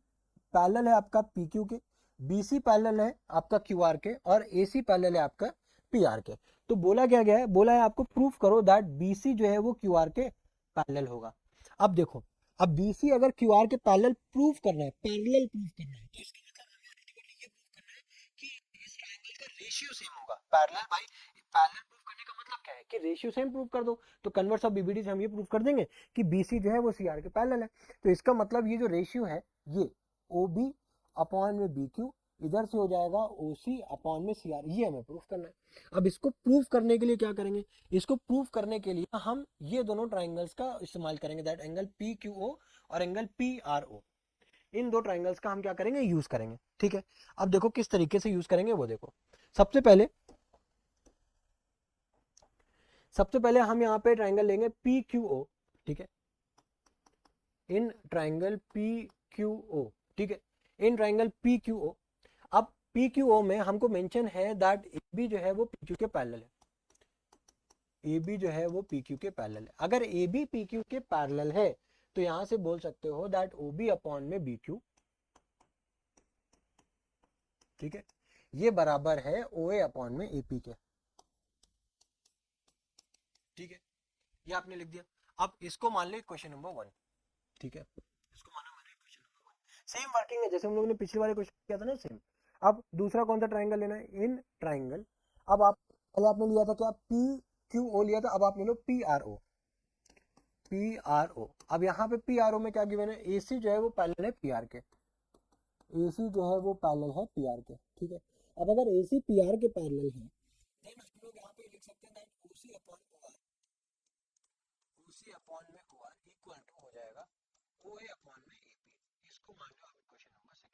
पैरेलल है आपका पी क्यू के, बी सी पैरेलल है आपका क्यू आर के, और ए सी पैरेलल है आपका पी आर के। तो बोला क्या गया है, बोला है आपको प्रूफ करो दैट बी सी जो है वो क्यू आर के पैरेलल होगा। अब देखो, अब बी सी अगर क्यू आर के पैरेलल प्रूफ करना है, पैरेलल प्रूफ करना है, तो इसका मतलब हमें अल्टीमेटली ये प्रूफ करना है कि इस ट्रायंगल का रेशियो सेम होगा। पैरेलल भाई, पैरेलल प्रूफ करने का मतलब क्या है कि रेशियो सेम प्रूफ कर दो। तो कन्वर्स ऑफ बीबीडी से हम ये प्रूफ कर देंगे कि बीसी जो है वो सीआर के पैरेलल है। तो इसका मतलब ये जो रेशियो है, ये ओ बी अपॉन में बी क्यू, इधर से हो जाएगा ओ सी अपॉन में सी आर, ये हमें प्रूफ करना है। अब इसको प्रूफ करने के लिए क्या करेंगे, इसको प्रूफ करने के लिए हम ये दोनों ट्राइंगल्स का इस्तेमाल करेंगे, that angle P Q O और एंगल पी आर ओ। इन दो ट्राइंगल्स का हम क्या करेंगे, यूज करेंगे। ठीक है, अब देखो किस तरीके से यूज करेंगे वो देखो। सबसे पहले हम यहाँ पे ट्राइंगल लेंगे पी क्यू ओ, ठीक है, in triangle P Q O, ठीक है, in triangle P Q O. अब पी क्यू ओ में हमको मेंशन है दैट ए बी जो है वो पी क्यू के पैरेलल है, ए बी जो है वो पी क्यू के पैरेलल है। अगर ए बी पी क्यू के पैरेलल है तो यहां से बोल सकते हो दैट ओ बी अपॉन में बी क्यू, ठीक है, ये बराबर है ओ ए अपॉन में ए पी के। ठीक है, ये आपने लिख दिया। अब इसको मान ले क्वेश्चन नंबर 1, ठीक है, इसको माना मैंने क्वेश्चन नंबर 1। सेम वर्किंग है जैसे हम लोगों ने पिछले वाले क्वेश्चन किया था ना, सेम। अब दूसरा कौन सा ट्राइंगल लेना है, इन ट्राइंगल। अब आप पहले आपने लिया था क्या, पी क्यू ओ लिया था, अब आप ले लो P R O, P R O. अब यहाँ पे पी आर ओ में क्या गिवन है, ए सी जो है वो पैरेलल है पी आर के, ए सी जो है वो पैरेलल है पी आर के। ठीक है, अब अगर ए सी पी आर के पैरेलल है, देन हम लोग यहाँ पे लिख सकते हैं that O C upon O R, O C upon में ओ आर इक्वल टू हो जाएगा ओ ए अपॉन में ए पी। इसको मान लो आप क्वेश्चन नंबर 2।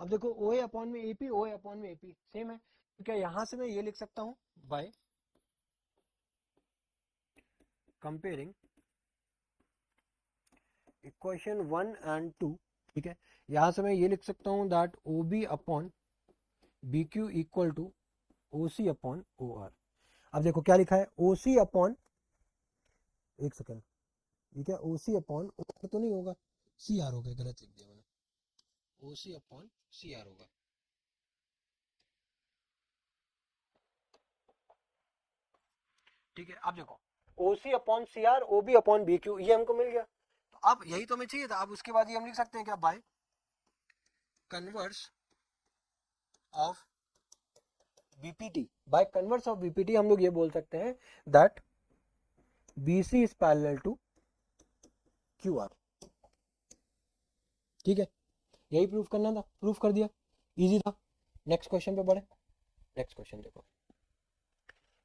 अब देखो ओ ए अपॉन में ए पी, ओ ए अपॉन में ए पी सेम है, तो क्या यहाँ से मैं ये लिख सकता हूँ, बाय कंपेयरिंग इक्वेशन 1 एंड 2, ठीक है, यहां से मैं ये लिख सकता हूं that O B upon B Q equal to O C upon O R. अब देखो क्या लिखा है, ओ सी अपॉन, एक सेकेंड, ठीक है, ओ सी अपॉन ओ आर तो नहीं होगा, सी आर होगा, गलत लिख दिया मैंने, ओ सी अपॉन सी आर होगा। ठीक है, अब देखो O C upon C R, O B upon B Q, ये हमको मिल गया। तो अब यही तो हमें चाहिए था। अब उसके बाद ये हम लिख सकते हैं क्या, bye converse of BPT, bye converse of BPT हम लोग ये बोल सकते हैं that BC is parallel to QR। ठीक है, यही प्रूफ करना था, प्रूफ कर दिया, इजी था। नेक्स्ट क्वेश्चन पे बढ़े। नेक्स्ट क्वेश्चन देखो,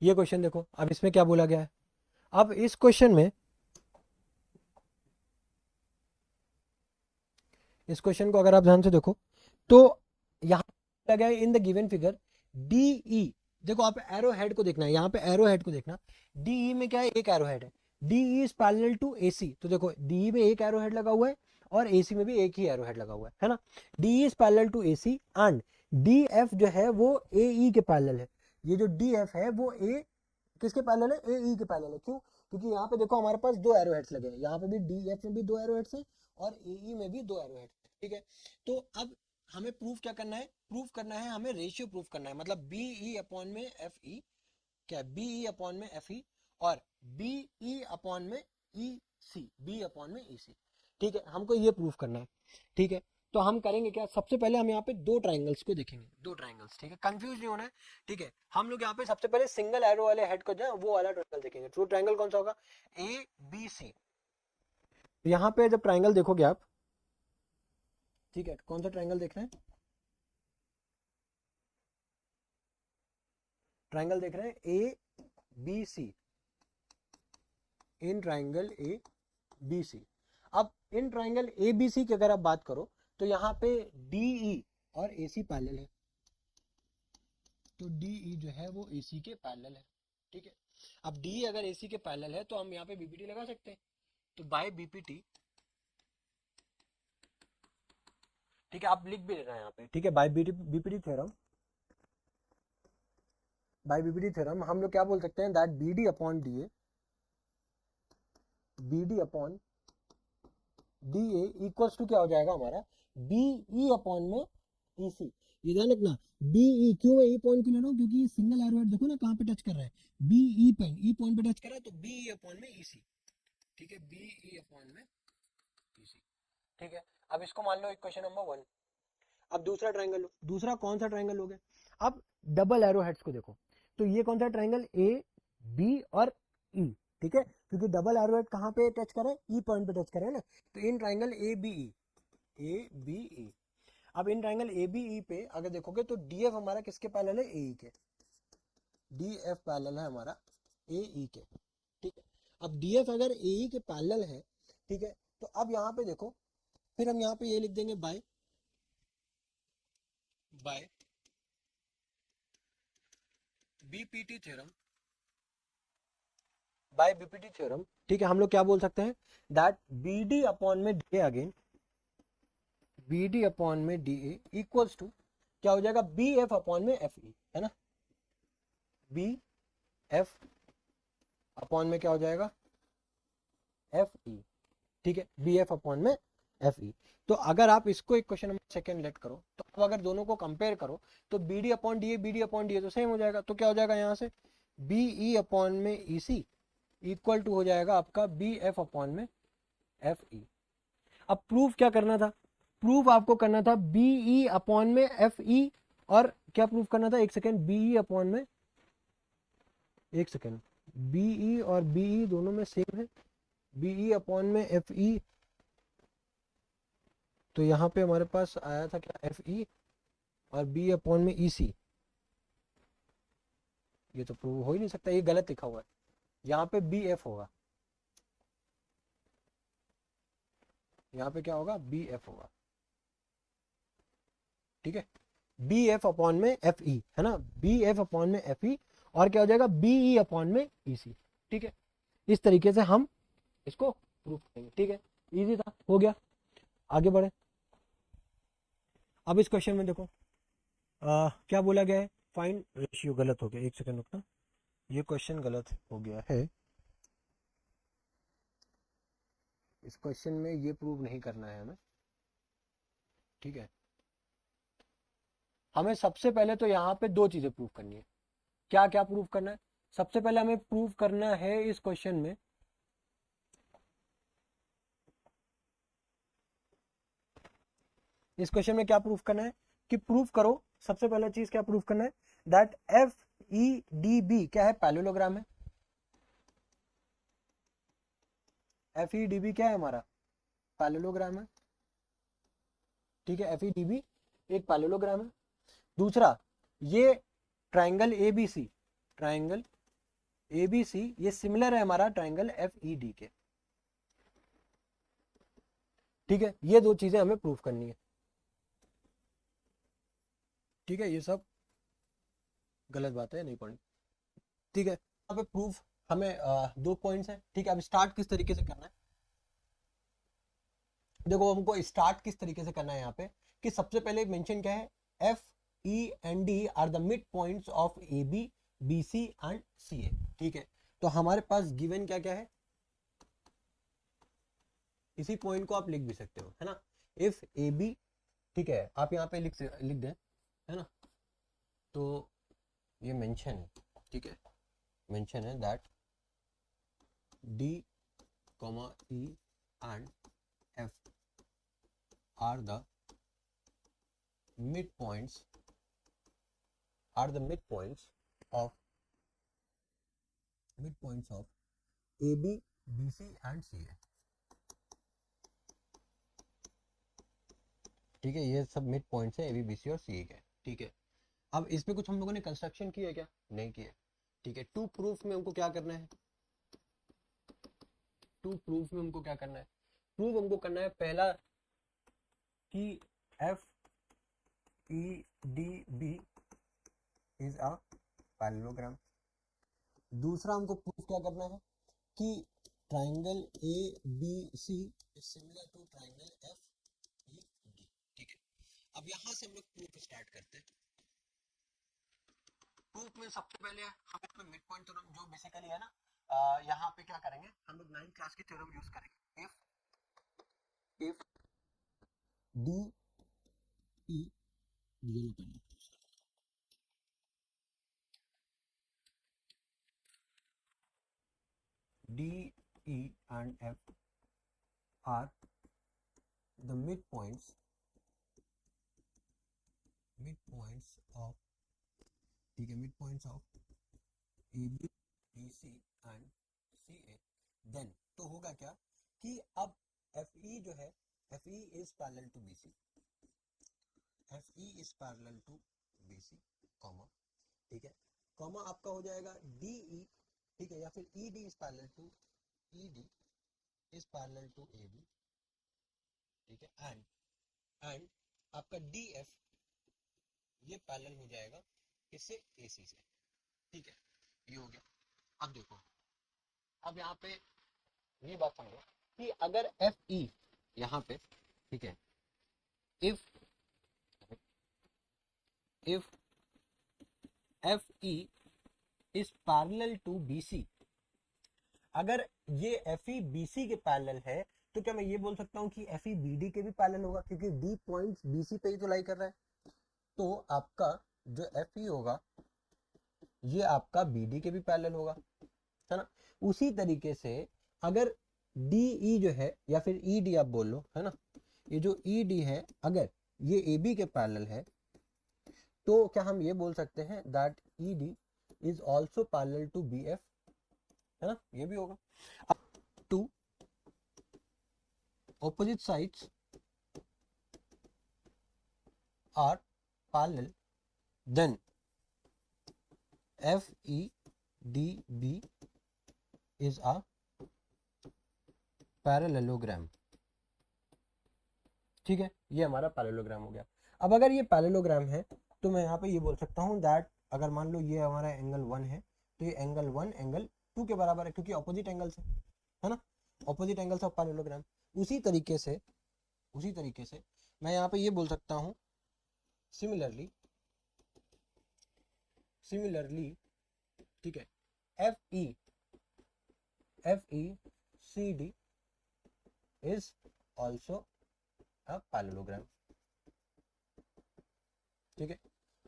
ये क्वेश्चन देखो, अब इसमें क्या बोला गया है। अब इस क्वेश्चन में, इस क्वेश्चन को अगर आप ध्यान से देखो तो यहाँ बोला गया है in the given figure DE, देखो आप एरो हेड को देखना है, यहाँ पे एरो हेड को देखना, DE में क्या है, एक एरो हेड है, DE is parallel to AC। तो देखो DE में एक एरो हेड लगा हुआ है और AC में भी एक ही एरो हेड लगा हुआ है ना। DE is parallel to AC and DF जो है वो AE के पैरेलल है। ये जो DF है वो A किसके पैरेलल है, AE के पैरेलल है। क्यों, क्योंकि यहाँ पे देखो हमारे पास दो एरो हेड्स लगे हैं, यहाँ पे भी DF में भी दो एरो हेड्स हैं और AE में भी दो एरो हेड्स। ठीक है, तो अब हमें प्रूफ क्या करना है, प्रूफ करना है हमें रेशियो प्रूफ करना है, मतलब BE अपॉन में FE, क्या BE अपॉन में FE और BE अपॉन में EC, B अपॉन में EC। ठीक है, हमको ये प्रूफ करना है। ठीक है, तो हम करेंगे क्या, सबसे पहले हम यहाँ पे दो ट्राइंगल्स को देखेंगे, दो ट्राइंगल्स, ठीक है, कंफ्यूज नहीं होना है। ठीक है, हम लोग यहाँ पे सबसे पहले सिंगल एरो वाले हेड को जो है वो वाला ट्राइंगल देखेंगे। ट्रू ट्राइंगल कौन सा होगा, ABC। यहाँ पे जब ट्राइंगल देखोगे आप, ठीक है, कौन सा ट्राइंगल देख रहे हैं, ट्राइंगल देख रहे हैं ABC, इन ट्राइंगल ABC। अब इन ट्राइंगल ABC की अगर आप बात करो तो यहाँ पे DE और AC पैरेलल है, तो DE जो है वो AC के पैरेलल है। ठीक है, अब DE अगर AC के पैरेलल है तो हम यहाँ पे BPT लगा सकते हैं, तो बाय BPT, ठीक है, आप लिख भी लेना यहाँ पे, ठीक है, by BPT theorem, by BPT theorem हम लोग क्या बोल सकते हैं that BD upon DA, BD upon DA equals to क्या हो जाएगा हमारा बीई अपॉन में ईसी। ये ध्यान रखना, बीई क्यों मैं ई पॉइंट क्यों ले रहा हूँ, क्योंकि सिंगल एरो हेड देखो ना कहाँ पे टच कर रहा है, बीई पॉइंट, ई पॉइंट पे टच कर रहा है, तो बीई अपॉन में ईसी। ठीक है, बीई अपॉन में ईसी। ठीक है, अब इसको मान लो इक्वेशन नंबर 1। अब दूसरा ट्रायंगल लो, दूसरा कौन सा ट्रायंगल हो गया, अब डबल एरो हेड्स को देखो, तो ये कौन सा ट्रायंगल, ए बी और ई। ठीक है, क्योंकि डबल एरो हेड कहाँ पे टच करे, ई पॉइंट पे टच करे ना, तो in triangle A B E, A B E. अब इन ट्रायंगल ए बी ई पे अगर देखोगे तो डी एफ हमारा किसके पैरेलल है, ए ई के, डी एफ पैरेलल है हमारा ए ई के। ठीक है, अब डी एफ अगर ए ई के पैरेलल है, ठीक है, तो अब यहाँ पे देखो, फिर हम यहाँ पे ये लिख देंगे by by BPT theorem, by BPT theorem. ठीक है, हम लोग क्या बोल सकते हैं दैट बी डी अपॉन में D A, again B D upon में डी ए इक्वल्स टू क्या हो जाएगा, बी एफ अपॉन में एफ ई, है ना, बी एफ अपॉन में क्या हो जाएगा, एफ ई। ठीक है, बी एफ अपॉन में एफ ई। तो अगर आप इसको एक क्वेश्चन नंबर सेकंड लेट करो, तो अब अगर दोनों को कंपेयर करो तो B D upon D A, B D upon D A तो सेम हो जाएगा, तो क्या हो जाएगा यहाँ से बी ई अपॉन में ई सी इक्वल टू हो जाएगा आपका बी एफ अपॉन में एफ ई। अब प्रूफ क्या करना था, प्रूफ आपको करना था बीई अपॉन में एफ ई, और क्या प्रूफ करना था, एक सेकेंड, बीई अपॉन में, एक सेकेंड, बीई और बीई दोनों में सेम है, बीई अपॉन में एफ ई, तो यहाँ पे हमारे पास आया था क्या एफ ई, और बी अपॉन में ई सी, ये तो प्रूव हो ही नहीं सकता, ये गलत लिखा हुआ है, यहाँ पे बी एफ होगा, यहाँ पे क्या होगा, बी एफ होगा। ठीक है, बी एफ अपॉन में एफ ई, है ना, बी एफ अपॉन में एफ ई, और क्या हो जाएगा बीई अपॉन में ई सी। ठीक है, इस तरीके से हम इसको प्रूफ करेंगे। ठीक है, इजी था, हो गया, आगे बढ़े। अब इस क्वेश्चन में देखो क्या बोला गया है, फाइंड रेशियो, गलत हो गया, एक सेकंड रुकना, ये क्वेश्चन गलत हो गया है, इस क्वेश्चन में ये प्रूव नहीं करना है हमें। ठीक है, हमें सबसे पहले तो यहाँ पे दो चीजें प्रूव करनी है, क्या क्या प्रूव करना है, सबसे पहले हमें प्रूव करना है इस क्वेश्चन में क्या प्रूफ करना है, कि प्रूफ करो, सबसे पहला चीज क्या प्रूफ करना है that F E D B क्या है, पैरेललोग्राम है, एफ ई डी बी क्या है हमारा, पैरेललोग्राम है। ठीक है, एफ ई डी बी एक पैरेललोग्राम है। दूसरा, ये triangle A B C, triangle A B C ये सिमिलर है हमारा ट्राइंगल एफ ई डी के। ठीक है, ये दो चीजें हमें प्रूफ करनी है। ठीक है, ये सब गलत बात है, नहीं पढ़नी। ठीक है, यहाँ पे प्रूफ हमें दो पॉइंट्स है। ठीक है, अब स्टार्ट किस तरीके से करना है, देखो हमको स्टार्ट किस तरीके से करना है यहाँ पे, कि सबसे पहले मेंशन क्या है, F E and D R the mid points of A B, B C and C A. ठीक है, तो हमारे पास गिवन क्या क्या है, इसी पॉइंट को आप लिख भी सकते हो, है ना, इफ ए बी, ठीक है, आप यहाँ पे लिख दें, है ना, तो ये मेंशन है, ठीक है, मेंशन है that D comma E and F are the midpoints of AB, BC and CA। ठीक है, ये सब मिड पॉइंट्स है AB, BC और CA के। ठीक है, अब इसमें कुछ हम लोगों ने कंस्ट्रक्शन किया क्या, नहीं किया। ठीक है, टू प्रूफ में हमको क्या करना है, प्रूफ हमको करना है पहला कि F E D B is a parallelogram. दूसरा हमको प्रूफ क्या करना है कि triangle A B C is similar to triangle F E D. ठीक है, अब यहां से हम लोग प्रूफ स्टार्ट करते हैं। प्रूफ में सबसे पहले हम इसमें मिड पॉइंट थ्योरम जो बेसिकली है ना, यहाँ पे क्या करेंगे हम लोग 9th क्लास की थ्योरम यूज करेंगे। इफ डी ई रियल पहले D E and F are the midpoints of, ठीक है, midpoints of A B B C and C A, then तो होगा क्या कि अब एफ ई जो है, F E is parallel to B C, F E is parallel to B C, comma, ठीक है, कॉमा आपका हो जाएगा डी ई, ठीक है, या फिर E D is parallel to, E D is parallel to A B, ठीक है, एंड आपका डी एफ ये पैरेलल हो जाएगा किससे, ए सी से, ठीक है, ये हो गया। अब देखो, अब यहाँ पे ये बात समझो कि अगर एफ ई यहाँ पे, ठीक है, if F E is parallel to B C, अगर ये एफ ई बी सी के पैरेलल है तो क्या मैं ये बोल सकता हूँ कि एफ ई बी डी के भी पैरेलल होगा, क्योंकि डी पॉइंट्स बी सी पे ही तो लाई कर रहा है, तो आपका जो एफ ई होगा ये आपका बी डी के भी पैरेलल होगा, है ना। उसी तरीके से अगर डी ई जो है या फिर ई डी आप बोल लो, है ना, ये जो ई डी है अगर ये ए बी के पैरेलल है तो क्या हम ये बोल सकते हैं that E D is also parallel to B F, है ना, ये भी होगा। अब two opposite sides are parallel, then FEDB is a parallelogram, ठीक है, ये हमारा पैरेललोग्राम हो गया। अब अगर ये पैरेललोग्राम है तो मैं यहाँ पे ये बोल सकता हूँ दैट अगर मान लो ये हमारा एंगल 1 है तो ये एंगल 1 एंगल 2 के बराबर है, क्योंकि ऑपोजिट एंगल्स है ना, ऑपोजिट एंगल्स ऑफ पैरेललोग्राम। उसी तरीके से मैं यहाँ पे ये बोल सकता हूँ सिमिलरली, ठीक है, F E C D is also a parallelogram, ठीक है।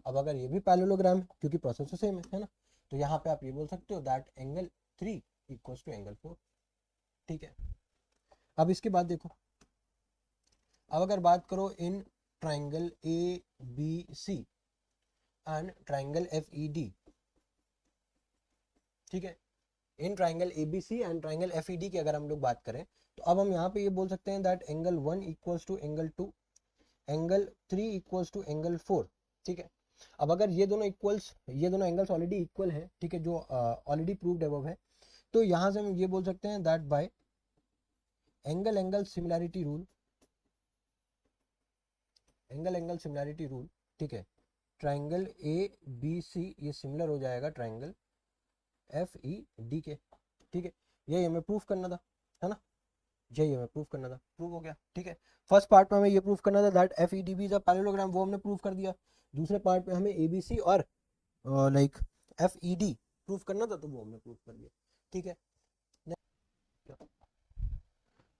अब अगर ये भी पैरेललोग्राम है क्योंकि प्रोसेस तो सेम है ना, तो यहाँ पे आप ये बोल सकते हो that angle 3 equals to angle 4, ठीक है। अब इसके बाद देखो, अब अगर बात करो in triangle A B C and triangle F E D, ठीक है, in triangle A B C and triangle F E D की अगर हम लोग बात करें तो अब हम यहाँ पे ये बोल सकते हैं that angle 1 equals to angle 2, angle 3 equals to angle 4, ठीक है। अब अगर ये दोनों एंगल्स ऑलरेडी इक्वल है, ठीक है, जो ऑलरेडी प्रूव्ड अबव है, तो यहाँ से हम ये बोल सकते हैं that bye angle similarity rule, ठीक है, ट्राइंगल ए बी सी ये सिमिलर हो जाएगा ट्राइंगल एफ ई डी के, ठीक है। यही हमें प्रूफ करना था, है ना, यही हमें प्रूफ करना था, प्रूफ हो गया, ठीक है। फर्स्ट पार्ट में हमें ये प्रूफ करना था that F E D B is a parallelogram, वो हमने प्रूफ कर दिया। दूसरे पार्ट में हमें ए बी सी और like F E D proof करना था, तो वो हमने प्रूफ कर दिया, ठीक है।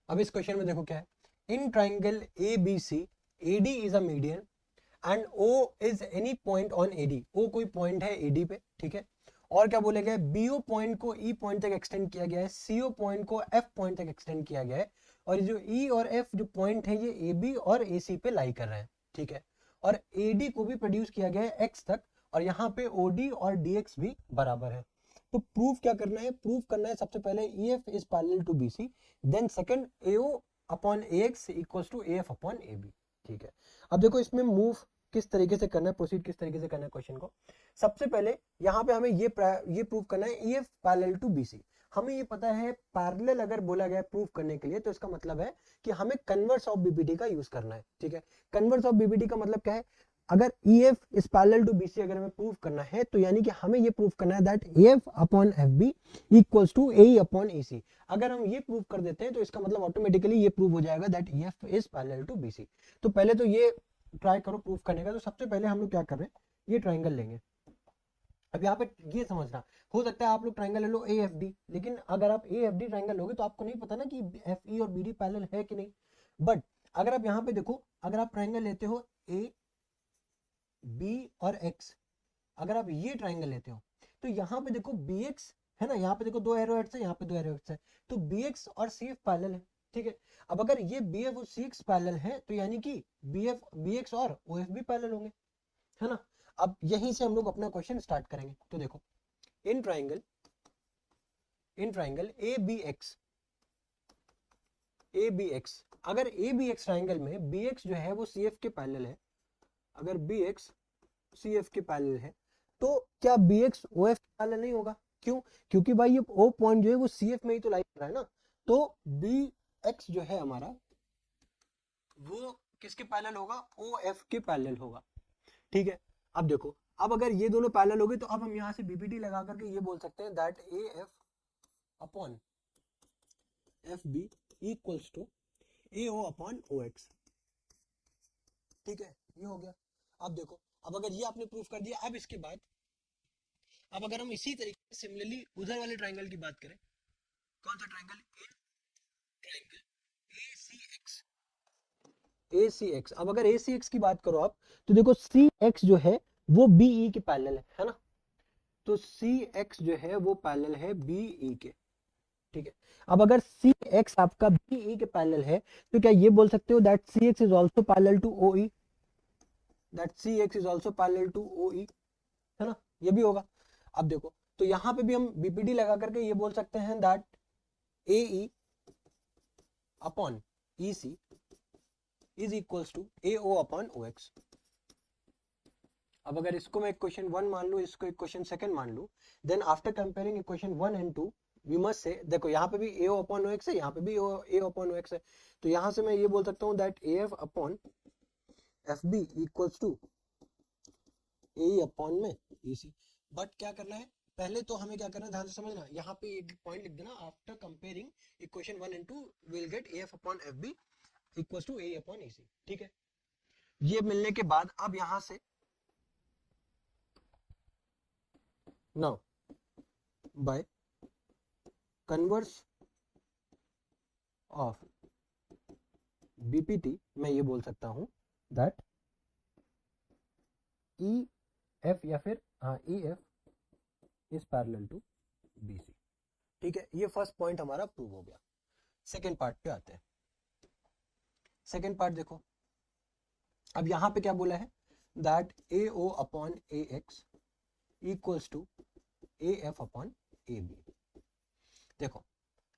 अब इस क्वेश्चन में देखो क्या है, in triangle A B C A D is a median and O is any point on A D, O कोई पॉइंट है ए डी पे, ठीक है। और क्या बोले गए, बीओ पॉइंट को ई पॉइंट तक एक्सटेंड किया गया है, सीओ पॉइंट को एफ पॉइंट तक एक्सटेंड किया गया है, और जो ई और एफ जो पॉइंट है ये ए बी और ए सी पे लाई कर रहे हैं, ठीक है। और ए डी को भी प्रोड्यूस किया गया है एक्स तक, और यहाँ पे ओ डी और डी एक्स भी बराबर है। तो प्रूफ क्या करना है, प्रूफ करना है सबसे पहले E F is parallel to B C, then second A O upon A X equals to A F upon A B, ठीक है। अब देखो इसमें मूव किस तरीके से करना है, प्रोसीड किस तरीके से करना है क्वेश्चन को। सबसे पहले यहाँ पे हमें ये प्रूव करना है E F parallel to B C. हमें ये पता है पैरेलल अगर बोला गया प्रूफ करने के लिए तो इसका मतलब है कि हमें कन्वर्स ऑफ बीबीडी का यूज करना है, ठीक है। कन्वर्स ऑफ बीबीडी का मतलब क्या है, अगर E F is parallel to BC अगर हमें प्रूव करना है तो यानी कि हमें ये प्रूव करना है that A F upon F B equals to A upon A C. अगर हम ये प्रूव कर देते हैं तो इसका मतलब ऑटोमेटिकली ये प्रूव हो जाएगा that E F is parallel to BC. तो पहले तो ये ट्राई करो प्रूफ करने का। तो सबसे पहले हम लोग क्या कर रहे हैं, ये ट्राइंगल लेंगे, अब यहाँ पे ये समझना, हो सकता है आप लोग ट्राइंगल ले लो ए एफ डी, लेकिन अगर आप ए एफ डी ट्राइंगल लोगे तो आपको नहीं पता ना कि एफ ई और बी डी पैरेलल है कि नहीं। बट अगर आप यहाँ पे देखो, अगर आप ट्राइंगल लेते हो ए बी और एक्स, अगर आप ये ट्राइंगल लेते हो तो यहाँ पे देखो बी एक्स है ना, यहाँ पे देखो दो एरो हेड्स है, यहाँ पे दो एरो हेड्स है, तो बी एक्स और सी एफ पैरेलल है, ठीक है। अब अगर ये बी एफ और सी एक्स पैरेलल है तो यानी कि बी एक्स और ओ एफ भी पैरेलल होंगे, है ना। अब यहीं से हम लोग अपना क्वेश्चन स्टार्ट करेंगे। तो देखो in triangle A B X, अगर ए बी एक्स ट्राइंगल में बी एक्स जो है वो सी एफ के पैरेलल है, अगर बी एक्स सी एफ के पैरेलल है तो क्या बी एक्स ओ एफ के पैरेलल नहीं होगा? क्यों? क्योंकि भाई ये ओ पॉइंट जो है वो सी एफ में ही तो लाई कर रहा है ना, तो बी एक्स जो है हमारा वो किसके पैरेलल होगा? ओ एफ के पैरेलल होगा, ठीक है। अब देखो, अब अगर ये दोनों पैरेलल हो गए तो अब हम यहाँ से बीपीटी लगा करके ये बोल सकते हैं that A F upon F B equals to A O upon O X, ठीक है, ये हो गया। अब देखो, अब अगर ये आपने प्रूफ कर दिया, अब इसके बाद अब अगर हम इसी तरीके से सिमिलरली उधर वाले ट्राइंगल की बात करें, कौन सा triangle? Triangle A C X, A C X. अब अगर ए सी एक्स की बात करो आप, तो देखो सी एक्स जो है वो बी ई के पैरेलल है ना, तो सी एक्स जो है वो पैरेलल है बी ई के, ठीक है। अब अगर सी एक्स आपका बी ई के पैरेलल है तो क्या ये बोल सकते हो that C X is also parallel to O E, that C X is also parallel to O E, है ना, ये भी होगा। अब देखो, तो यहां पे भी हम बीपीडी लगा करके ये बोल सकते हैं that A E upon E C is equals to A O upon O X. अब अगर इसको मैं इक्वेशन 1 मान लूं, इसको इक्वेशन 2 मान लूं, then after comparing equation 1 and 2 we must say, देखो यहाँ पे भी ए अपॉन ओ एक्स है, यहाँ पे भी ए अपॉन ओ एक्स है, तो यहाँ से मैं ये बोल सकता हूँ that A F upon F B equals to A upon में ए सी। बट क्या करना है, पहले तो हमें क्या करना है, ध्यान से समझना, यहाँ पे एक पॉइंट लिख देना, after comparing equation 1 and 2 will get A F upon F B equals to A upon A C, ठीक है। ये मिलने के बाद अब यहाँ से now by converse of BPT मैं ये बोल सकता हूं दैट ई एफ या फिर E F is parallel to B C, ठीक है। ये फर्स्ट पॉइंट हमारा प्रूव हो गया। सेकेंड पार्ट पे आते हैं। सेकेंड पार्ट देखो, अब यहां पे क्या बोला है that A O upon A X equals to A F upon A B. देखो,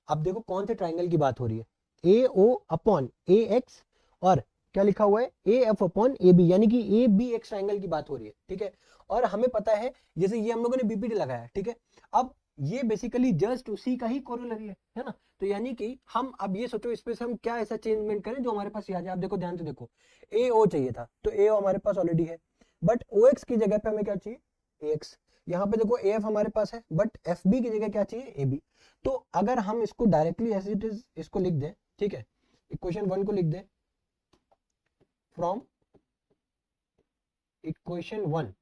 अब देखो कौन से ट्राइंगल की बात हो रही है, ए ओ अपॉन ए एक्स और क्या लिखा हुआ है A F upon A B, यानी कि ए बी एक्स ट्राइंगल की बात हो रही है, ठीक है। और हमें पता है जैसे ये हम लोगों ने बीपीटी लगाया, ठीक है। अब ये बेसिकली जस्ट उसी का ही कोरोलरी है ना, तो यानी कि हम अब ये सोचो इस पे से हम क्या ऐसा चेंजमेंट करें जो हमारे पास आ जाए। आप देखो ध्यान से देखो, ए ओ चाहिए था तो ए ओ हमारे पास ऑलरेडी है, बट ओ एक्स की जगह पे हमें क्या चाहिए, ए एक्स। यहाँ पे देखो ए एफ हमारे पास है, बट एफ बी की जगह क्या चाहिए, ए बी। तो अगर हम इसको डायरेक्टली एज इट इज इसको लिख दें, ठीक है, इक्वेशन 1 को लिख दें, फ्रॉम इक्वेशन 1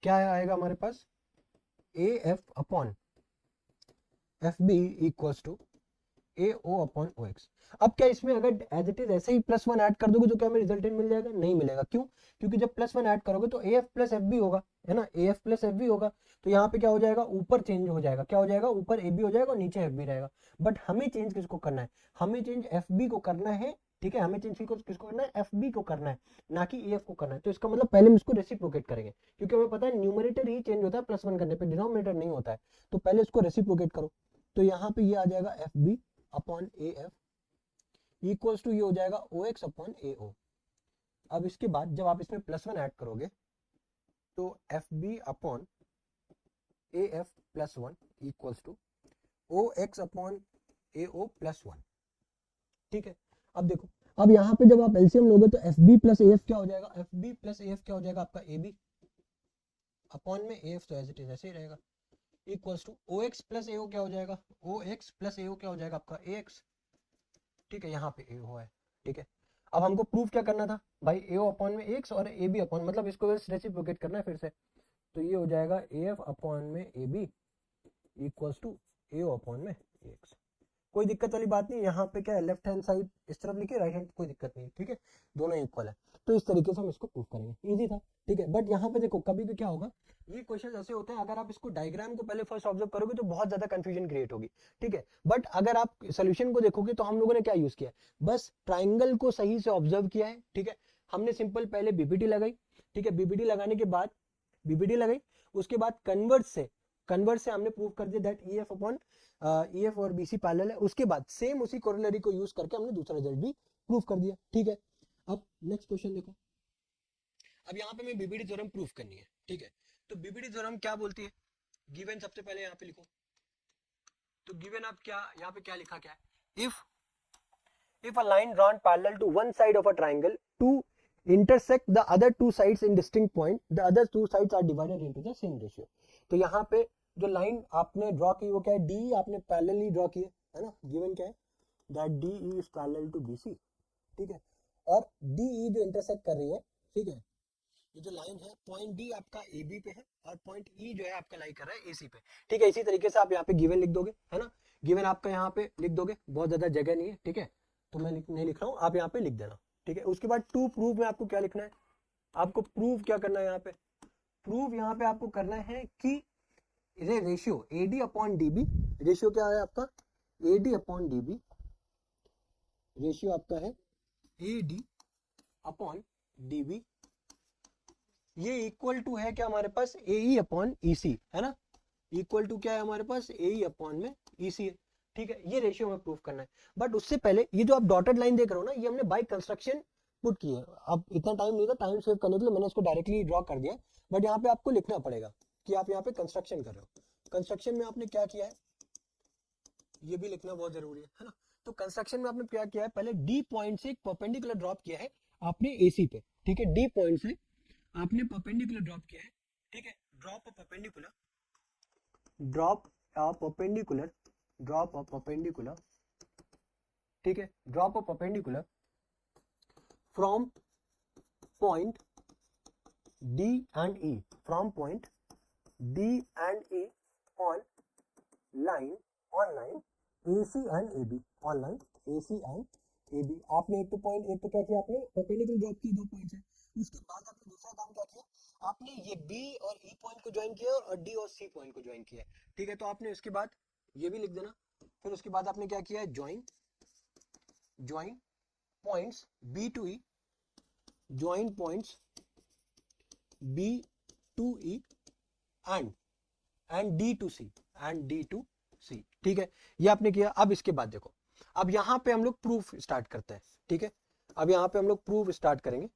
क्या आएगा हमारे पास, A F upon F B equals to A O upon O X. अब क्या इसमें अगर एज इट इज ऐसे ही +1 ऐड कर दोगे तो क्या हमें रिजल्टेंट मिल जाएगा? नहीं मिलेगा। क्यों? क्योंकि जब +1 ऐड करोगे तो A F plus F B होगा, है ना, A F plus F B होगा, तो यहाँ पे क्या हो जाएगा, ऊपर चेंज हो जाएगा, क्या हो जाएगा, ऊपर ए बी हो जाएगा और नीचे एफ बी रहेगा। बट हमें चेंज किसको करना है, हमें चेंज एफ बी को करना है, ठीक है, हमें चेंज किसको करना है, एफ बी को करना है, ना कि ए एफ को करना है। तो इसका मतलब पहले हम इसको रेसिप्रोकेट करेंगे, क्योंकि हमें पता है न्यूमरेटर ही चेंज होता है +1 करने पे, डिनोमिनेटर नहीं होता है। तो पहले इसको रेसिप्रोकेट करो, तो यहाँ पे ये आ जाएगा F B upon A F equals to ये हो जाएगा ओ एक्स अपॉन ए ओ। अब इसके बाद जब आप इसमें +1 ऐड करोगे तो F B upon A F +1 equals to O X upon A O +1, ठीक है। अब देखो, अब यहाँ पे जब आप एलसीएम लोगे तो F B plus A F क्या हो जाएगा, F B plus A F क्या हो जाएगा आपका, ए बी अपॉन में ए एफ, तो एज इट इज ऐसे ही रहेगा, equals to O X plus A O क्या हो जाएगा, ओ एक्स प्लस ए ओ क्या हो जाएगा आपका, ए एक्स, ठीक है, यहाँ पे ए ओ है, ठीक है। अब हमको प्रूफ क्या करना था भाई, ए ओ अपॉन में एक्स और ए बी अपॉन, मतलब इसको रेसिप्रोकेट करना है फिर से, तो ये हो जाएगा AF अपॉन में AB equals to AO upon में AX। कोई दिक्कत वाली बात नहीं, यहाँ पे क्या है, लेफ्ट हैंड साइड इस तरफ लिखे, राइट हैंड कोई दिक्कत नहीं, ठीक है, दोनों इक्वल है। तो इस तरीके से हम इसको प्रूव करेंगे, इजी था, ठीक है। बट यहाँ पे देखो कभी भी क्या होगा, ये क्वेश्चन ऐसे होते हैं, अगर आप इसको डायग्राम को पहले फर्स्ट ऑब्जर्व करोगे तो बहुत ज्यादा कंफ्यूजन क्रिएट होगी, ठीक है। बट अगर आप सोल्यूशन को देखोगे तो हम लोगों ने क्या यूज किया है, बस ट्राइंगल को सही से ऑब्जर्व किया है, ठीक है। हमने सिंपल पहले बीपीटी लगाई, ठीक है, बीपीटी लगाने के बाद बीपीटी लगाई, उसके बाद कन्वर्ट से हमने प्रूव कर दिया दैट EF अपॉन EF और BC पैरेलल है। उसके बाद सेम उसी कोरोलरी को यूज करके हमने दूसरा रिजल्ट भी प्रूव कर दिया, ठीक है। अब नेक्स्ट क्वेश्चन देखो, अब यहाँ पे मैं बीबीडी थ्योरम प्रूफ करनी है, ठीक है। तो बीबीडी थ्योरम क्या बोलती है, गिवन सबसे पहले यहाँ पे लिखो, तो गिवन आप क्या यहाँ पे क्या लिखा, क्या है, if a line drawn parallel to one side of a triangle to intersect the other two sides in distinct point, the other two sides are divided into the same ratio। तो यहाँ पे जो लाइन आपने draw की वो क्या है, D आपने पैरेलली ड्रॉ की है ना, गिवन क्या है, that DE is parallel to BC, ठीक है। और DE जो इंटरसेक्ट कर रही है, ठीक है, ये जो लाइन है पॉइंट डी आपका AB पे है और पॉइंट E जो है आपका लाई कर रहा है AC पे, ठीक है। इसी तरीके से आप यहाँ पे गिवन लिख दोगे, है ना, गिवन आपका यहाँ पे लिख दोगे, बहुत ज्यादा जगह नहीं है, ठीक है, तो मैं नहीं लिख रहा हूँ, आप यहाँ पे लिख देना, ठीक है। उसके बाद टू प्रूव में आपको क्या लिखना है, आपको प्रूव क्या करना है, यहाँ पे प्रूव यहाँ पे आपको करना है कि ये ratio AD upon DB, ratio क्या है आपका, AD अपॉन DB, रेशियो आपका है AD अपॉन DB, ये इक्वल टू है क्या हमारे पास, AE अपॉन EC, है ना, इक्वल टू क्या है हमारे पास, AE अपॉन में EC है, ठीक है। ये रेशियो में प्रूफ करना है। बट उससे पहले ये जो आप डॉटेड लाइन देख रहे हो ना, ये हमने बाय कंस्ट्रक्शन पुट की है। अब इतना टाइम नहीं था, टाइम सेव करने के लिए मैंने इसको डायरेक्टली ड्रॉ कर दिया, बट यहाँ पे आपको लिखना पड़ेगा कि आप यहाँ पे कंस्ट्रक्शन कर रहे हो। कंस्ट्रक्शन में आपने क्या किया है, ये भी लिखना बहुत जरूरी है ना। तो कंस्ट्रक्शन में आपने क्या किया है, पहले D पॉइंट से एक परपेंडिकुलर ड्रॉप किया है आपने AC पे, ठीक है, D पॉइंट से आपने परपेंडिकुलर ड्रॉप किया है, ठीक है, ड्रॉप परपेंडिकुलर ठीक है, drop perpendicular from point D and E, from point D and E on line AC and AB, on line AC and AB। आपने एक तो क्या किया, आपने परपेंडिकुलर ड्रॉप की, 2 पॉइंट्स है। उसके बाद आपने दूसरा काम क्या किया, आपने ये B और E पॉइंट को ज्वाइन किया और D और C पॉइंट को ज्वाइन किया, ठीक है। तो आपने उसके बाद ये भी लिख देना, फिर उसके बाद आपने क्या किया है, join points B to E, join points B to E and D to C, ठीक है, ये आपने किया। अब इसके बाद देखो, अब यहाँ पे हम लोग प्रूफ स्टार्ट करते हैं, ठीक है। अब यहाँ पे हम लोग प्रूफ स्टार्ट करेंगे।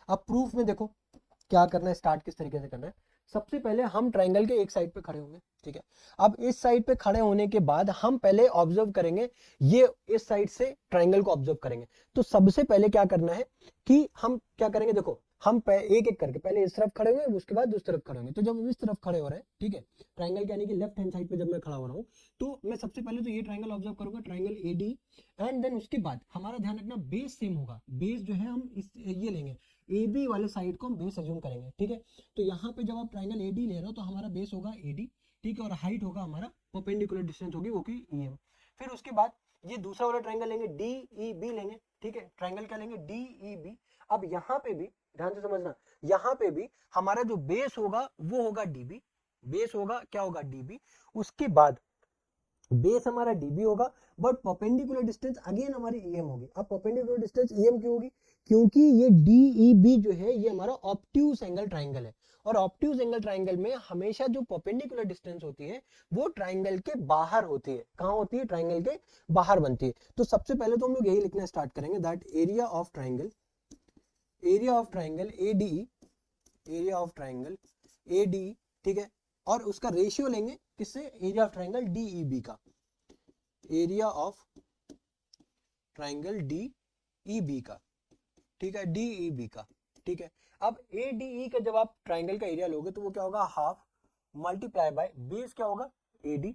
अब प्रूफ में देखो क्या करना है, स्टार्ट किस तरीके से करना है। सबसे पहले हम ट्राइंगल के एक साइड पे खड़े होंगे, ठीक है। अब इस साइड पे खड़े होने के बाद हम पहले ऑब्जर्व करेंगे, ये इस साइड से ट्राइंगल को ऑब्जर्व करेंगे। तो सबसे पहले क्या करना है कि हम क्या करेंगे, देखो हम एक एक करके पहले इस तरफ खड़े होंगे, उसके बाद उस तरफ खड़े होंगे। तो जब हम इस तरफ खड़े हो रहे हैं, ठीक है, ट्राइंगल यानी कि लेफ्ट हैंड साइड पे जब मैं खड़ा हो रहा हूँ, तो मैं सबसे पहले तो ये ट्राइंगल ऑब्जर्व करूंगा, ट्राइंगल AD, एंड देन उसके बाद हमारा ध्यान रखना बेस सेम होगा। बेस जो है हम ये लेंगे, AB वाले साइड को हम बेस अज्यूम करेंगे, ठीक है। तो यहाँ पे जब आप ट्राइंगल AD ले रहे हो तो हमारा बेस होगा AD, ठीक है, और हाइट होगा हमारा परपेंडिकुलर डिस्टेंस होगी वो की EM। फिर उसके बाद ये दूसरा वाला ट्राइंगल लेंगे, DEB लेंगे, ठीक है, ट्राइंगल क्या लेंगे, DEB। अब यहाँ पे भी ध्यान से समझना, यहाँ पे भी हमारा जो बेस होगा वो होगा DB, बेस होगा क्या होगा DB। उसके बाद बेस हमारा DB होगा, बट परपेंडिकुलर डिस्टेंस अगेन हमारी EM होगी। अब परपेंडिकुलर डिस्टेंस EM क्यों होगी, क्योंकि ये DEB जो है ये हमारा ऑब्ट्यूज एंगल ट्राइंगल है, और ऑब्ट्यूज एंगल ट्राइंगल में हमेशा जो परपेंडिकुलर डिस्टेंस होती है वो ट्राइंगल के बाहर होती है। कहां होती है, ट्राइंगल के बाहर बनती है। तो सबसे पहले तो हम लोग यही लिखना स्टार्ट करेंगे, that area of triangle ADE, ठीक है, और उसका रेशियो लेंगे किससे, एरिया ऑफ ट्राइंगल DEB का, एरिया ऑफ ट्राइंगल DEB का, ठीक है, DEB का, ठीक है। अब ADE का जब आप ट्राइंगल का एरिया लोगे तो वो क्या होगा, हाफ मल्टीप्लाई बाय बेस क्या होगा AD,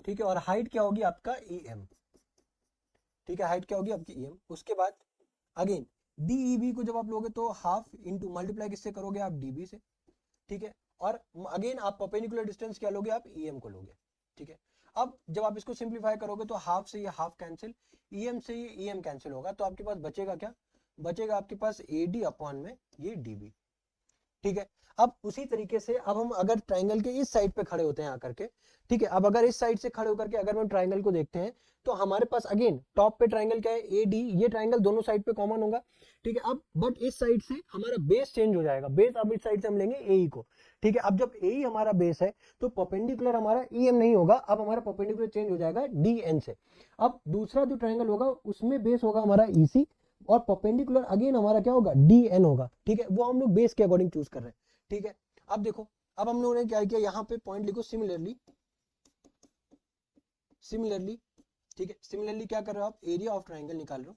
ठीक है, और हाइट क्या होगी आपका EM, ठीक है, हाइट क्या होगी आपकी EM। उसके बाद अगेन DEB को जब आप लोगे तो हाफ इंटू मल्टीप्लाई किससे करोगे आप DB से, ठीक है, और अगेन आप परपेंडिकुलर डिस्टेंस क्या लोगे, आप EM को लोगे, ठीक है। अब जब आप इसको सिंप्लीफाई करोगे तो हाफ से ये हाफ कैंसिल, EM से ये EM कैंसिल होगा, तो आपके पास बचेगा क्या, बचेगा आपके पास AD अपॉन में ये DB, ठीक है। अब उसी तरीके से अब हम अगर ट्राइंगल के इस साइड पे खड़े होते हैं आकर के, ठीक है, अब अगर इस साइड से खड़े होकर के अगर हम ट्राइंगल को देखते हैं तो हमारे पास अगेन टॉप पे ट्राइंगल क्या है, AD, ये ट्राइंगल दोनों साइड पे कॉमन होगा, ठीक है। अब बट इस साइड से हमारा बेस चेंज हो जाएगा, बेस अब इस साइड से हम लेंगे AE को, ठीक है। अब जब AE हमारा बेस है तो परपेंडिकुलर हमारा EM नहीं होगा, अब हमारा परपेंडिकुलर चेंज हो जाएगा DN से। अब दूसरा जो ट्राइंगल होगा उसमें बेस होगा हमारा EC और परपेंडिकुलर अगेन हमारा क्या होगा, DN होगा, ठीक है। वो हम लोग बेस के अकॉर्डिंग चूज कर रहे हैं, ठीक है। अब देखो, अब हम लोगों ने क्या किया, यहाँ पे पॉइंट लिखो सिमिलरली, सिमिलरली, ठीक है। सिमिलरली क्या कर रहे हो आप, एरिया ऑफ ट्राइंगल निकाल रहे हो,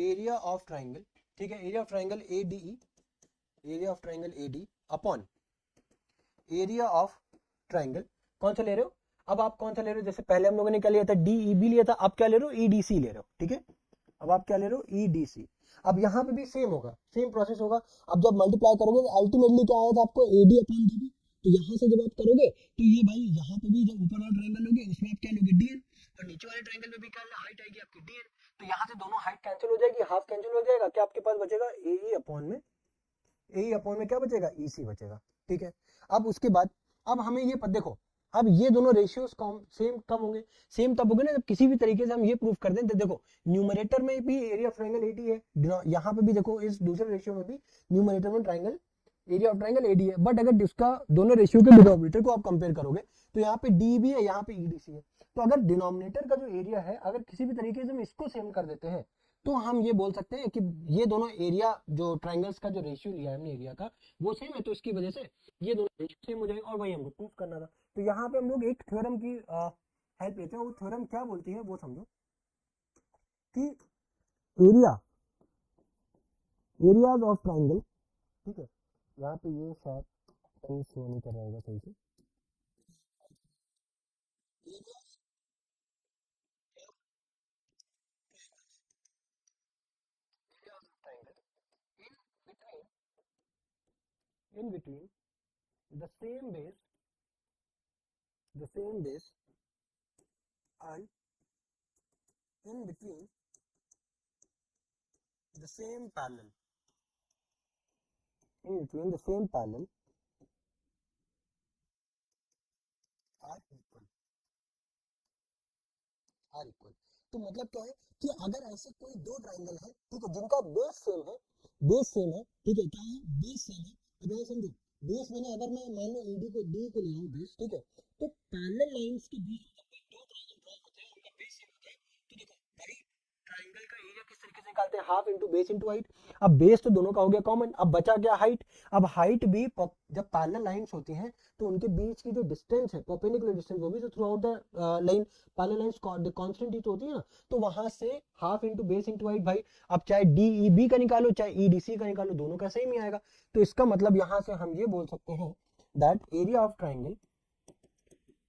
एरिया ऑफ ट्राइंगल, ठीक है, area of triangle ADE, area of triangle AD upon area of triangle, कौन सा ले रहे हो, अब आप कौन सा ले रहे हो, जैसे पहले हम लोगों ने क्या लिया था, DEB लिया था, अब क्या ले रहे हो, EDC ले रहे हो, ठीक है। अब आप क्या ले रहे हो, EDC। अब यहाँ पे भी सेम होगा, सेम प्रोसेस होगा। अब जब मल्टीप्लाई करोगे तो अल्टीमेटली क्या आया था आपको, AD अपॉन DB, तो यहाँ से जब आप करोगे तो ये भाई यहाँ पे भी जब ऊपर वाला ट्रायंगल लोगे उसमें आप क्या लोगे, DN, और नीचे वाले ट्रायंगल में भी क्या हाइट आएगी आपकी DN, तो यहाँ से दोनों हाइट कैंसिल हो जाएगी, हाफ कैंसिल हो जाएगा, क्या आपके पास बचेगा AE अपॉन में, AE अपॉन में क्या बचेगा, EC बचेगा, ठीक है। अब उसके बाद अब हमें ये देखो, अब ये दोनों रेशियोज सेम कब होंगे, सेम तब होंगे ना जब किसी भी तरीके से हम ये प्रूफ कर दें, तो देखो न्यूमरेटर में भी एरिया ऑफ ट्रायंगल AD है, यहाँ पे भी देखो इस दूसरे रेशियो में भी न्यूमरेटर में triangle area of triangle AD है, बट अगर इसका दोनों रेशियो के डिनोमिनेटर को आप कंपेयर करोगे तो यहाँ पे DB है, यहाँ पे EDC है, तो अगर डिनोमिनेटर का जो एरिया है अगर किसी भी तरीके से हम इसको सेम कर देते हैं तो हम ये बोल सकते हैं कि ये दोनों एरिया जो ट्रायंगल्स का जो रेशियो लिया है हमने एरिया का वो सेम है, तो इसकी वजह से ये दोनों रेशियो सेम हो जाएंगे, और वही हमको प्रूफ करना था। तो यहाँ पे हम लोग एक थ्योरम की हेल्प लेते हैं, वो थ्योरम क्या बोलती है वो समझो, कि एरिया, एरियाज ऑफ ट्रायंगल, ठीक है, यहाँ पे ये शायद कहीं शो नहीं कर रहा होगा सही से, in between the same base, the same base and in between the same parallel, in between the same parallel are equal, are equal। तो मतलब क्या है कि अगर ऐसे कोई दो ट्राइंगल है, ठीक है, जिनका बेस सेम है, बेस सेम है, ठीक है, क्या है, बेस सेम है, अब ये समझो, बेस मैंने अगर मैं मान लो AD को D को ले रहा हूँ बेस, ठीक है, तो पैरेलल लाइंस के बीच में जब दो ट्राइंगल ड्रॉ होते हैं उनका बेस सेम होता है, तो देखो भाई ट्राइंगल का एरिया किस तरीके से निकालते हैं, half into base into height. अब बेस तो दोनों का हो गया कॉमन, अब बचा क्या, हाइट। अब हाइट भी जब पैरेलल लाइंस होती हैं तो उनके बीच की जो डिस्टेंस है, परपेंडिकुलर डिस्टेंस, वो भी तो throughout the line parallel lines constant ही तो होती है ना, तो वहां से half into base into height भाई, अब चाहे DEB का निकालो चाहे EDC का निकालो, दोनों का सेम ही आएगा। तो इसका मतलब यहां से हम ये बोल सकते हैं that area of triangle,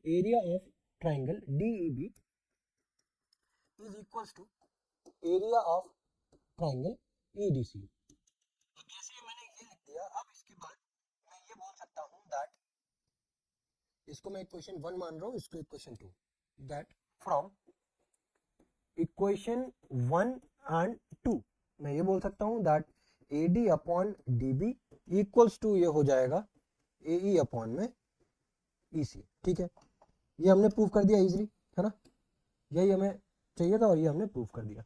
area of triangle DEB is equals to area of triangle EDC। अब जैसे मैंने ये लिख दिया, अब इसके बाद मैं ये बोल सकता हूँ दैट, इसको मैं इक्वेशन 1 मान रहा हूँ, इसको equation 2, that from equation 1 and 2 मैं ये बोल सकता हूँ that AD upon DB equals to ये हो जाएगा AE अपॉन में EC, ठीक है। ये हमने प्रूव कर दिया इजीली, है ना, यही हमें चाहिए था और ये हमने प्रूव कर दिया,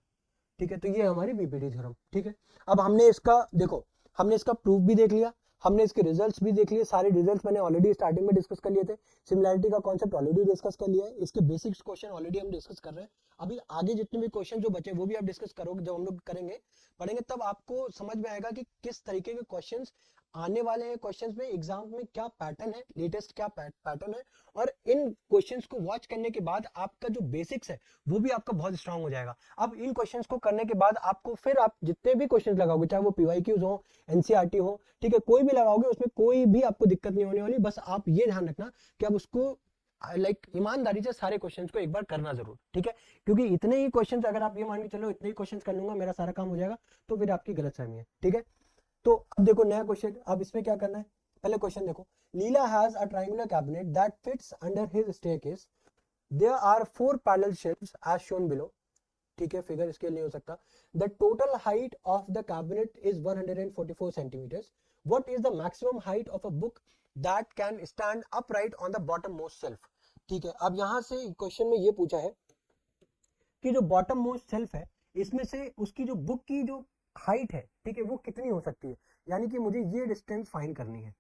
ठीक है। तो ये हमारी बीपीटी थ्योरम, ठीक है। अब हमने इसका देखो, हमने इसका प्रूफ भी देख लिया, हमने इसके रिजल्ट्स भी देख लिए, सारे रिजल्ट्स मैंने ऑलरेडी स्टार्टिंग में डिस्कस कर लिए थे, सिमिलैरिटी का कॉन्सेप्ट ऑलरेडी डिस्कस कर लिया है, इसके बेसिक्स क्वेश्चन ऑलरेडी हम डिस्कस कर रहे हैं। अभी आगे जितने भी क्वेश्चन जो बचे वो भी आप डिस्कस करोगे, जब हम लोग करेंगे पढ़ेंगे तब आपको समझ में आएगा कि किस तरीके के क्वेश्चंस आने वाले हैं, क्वेश्चंस में एग्जाम में क्या पैटर्न है, लेटेस्ट क्या पैटर्न है, और इन क्वेश्चंस को वॉच करने के बाद आपका जो बेसिक्स है वो भी आपका बहुत स्ट्रांग हो जाएगा। अब इन क्वेश्चंस को करने के बाद आपको फिर आप जितने भी क्वेश्चंस लगाओगे, चाहे वो PYQs हो, NCERT हो, ठीक है, कोई भी लगाओगे उसमें कोई भी आपको दिक्कत नहीं होने वाली। बस आप ये ध्यान रखना कि आप उसको ईमानदारी से सारे क्वेश्चंस को एक बार करना जरूर, ठीक है, क्योंकि इतने ही क्वेश्चंस अगर आप ये मान के चलो इतने ही क्वेश्चंस कर लूंगा मेरा सारा काम हो जाएगा, तो फिर आपकी गलतफहमी है, ठीक है। तो अब देखो नया क्वेश्चन, अब इसमें क्या करना है, पहले क्वेश्चन देखो, Leela has a triangular cabinet that fits under his staircase, there are 4 parallel shelves as shown below, ठीक है, फिगर स्केल नहीं हो सकता, the total height of the cabinet is 144 centimetres, what is the maximum height of a book that can stand upright on the bottom most shelf. ठीक है, अब यहां से क्वेश्चन में ये पूछा है कि जो बॉटम मोस्ट शेल्फ है इसमें से उसकी जो बुक की जो हाइट है, ठीक है, वो कितनी हो सकती है, यानी कि मुझे ये डिस्टेंस फाइंड करनी है।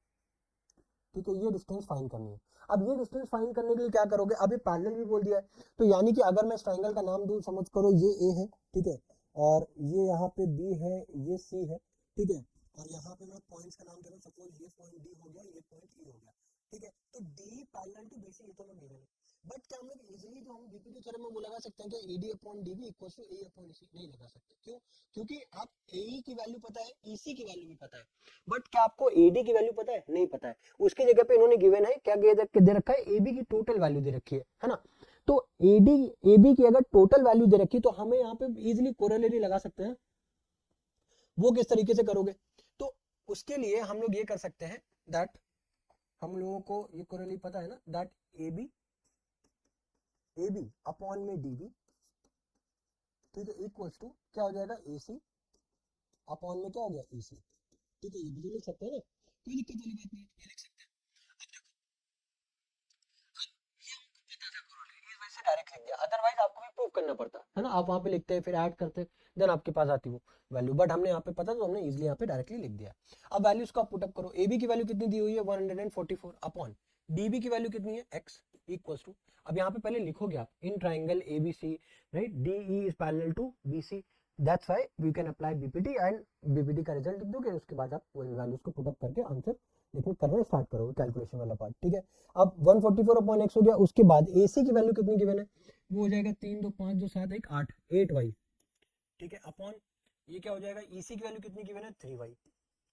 ठीक है, ये डिस्टेंस फाइंड करनी है। अब ये डिस्टेंस फाइंड करने के लिए क्या करोगे, अभी पैरेलल भी बोल दिया है, तो यानी कि अगर मैं इस ट्रायंगल का नाम दूं, समझ करो ये ए है, ठीक है, और ये यहाँ पे बी है, ये सी है, ठीक है, और यहाँ पे मैं पॉइंट्स का नाम दे रहा हूँ, सपोज ये पॉइंट डी हो गया, ये पॉइंट ई हो गया, ठीक है, तो D parallel to B C, ये तो मैं गिवन है। बट क्या हम लोग इजीली जो हम बीपीटी थ्योरम में वो लगा सकते हैं कि ED upon DB equal to A upon EC? नहीं लगा सकते। क्यों? क्योंकि आप ए की वैल्यू पता है, ईसी की वैल्यू भी पता है, बट क्या आपको एडी की वैल्यू पता है? नहीं पता है। उसकी जगह पे इन्होंने गिवन है, क्या दे रखा है, एबी की टोटल वैल्यू दे रखी है ना। तो एडी एबी की अगर टोटल वैल्यू दे रखी, तो हमें यहाँ पे इजीली कोरोलरी लगा सकते हैं। वो किस तरीके से करोगे? तो उसके लिए हम लोग ये कर सकते हैं दैट, हम लोगों को ये कोरोलरी पता है ना, दैट एबी अपॉन में डीबी, ठीक है, इक्वल्स टू क्या हो जाएगा, एसी अपॉन में क्या हो गया, ईसी। ठीक है, ये भी लिख सकते हैं ना, कोई दिक्कत वाली बात नहीं है, ये लिख सकते हैं। वैसे डायरेक्ट लिख दिया, अदरवाइज आपको भी प्रूव करना पड़ता है ना, आप वहां पे लिखते हैं, फिर ऐड करते हैं, देन आपके पास आती वो वैल्यू, बट हमने यहाँ पे पता, तो हमने इजीली यहाँ पे डायरेक्टली लिख दिया। अब वैल्यूज को आप पुटअप करो, एबी की वैल्यू कितनी दी हुई है, 144 अपॉन डीबी की वैल्यू कितनी है, x इक्वल्स टू, अब यहाँ पे पहले लिखोगे आप, in triangle ABC, right, DE is parallel to BC, that's why we can apply BPT, and BPT का रिजल्ट लिख दोगे, उसके बाद आप वैल्यूज को पुटअप करके आंसर लिखना करना स्टार्ट करोगे, कैलकुलेशन वाला पार्ट। ठीक है, अब 144 अपॉन x हो गया, उसके बाद एसी की वैल्यू कितनी गिवन है, वो हो जाएगा 3 2 5 2 7 1 8 8 वाई, ठीक है, अपॉन ये क्या हो जाएगा, ईसी की वैल्यू कितनी गिवन है, 3 वाई।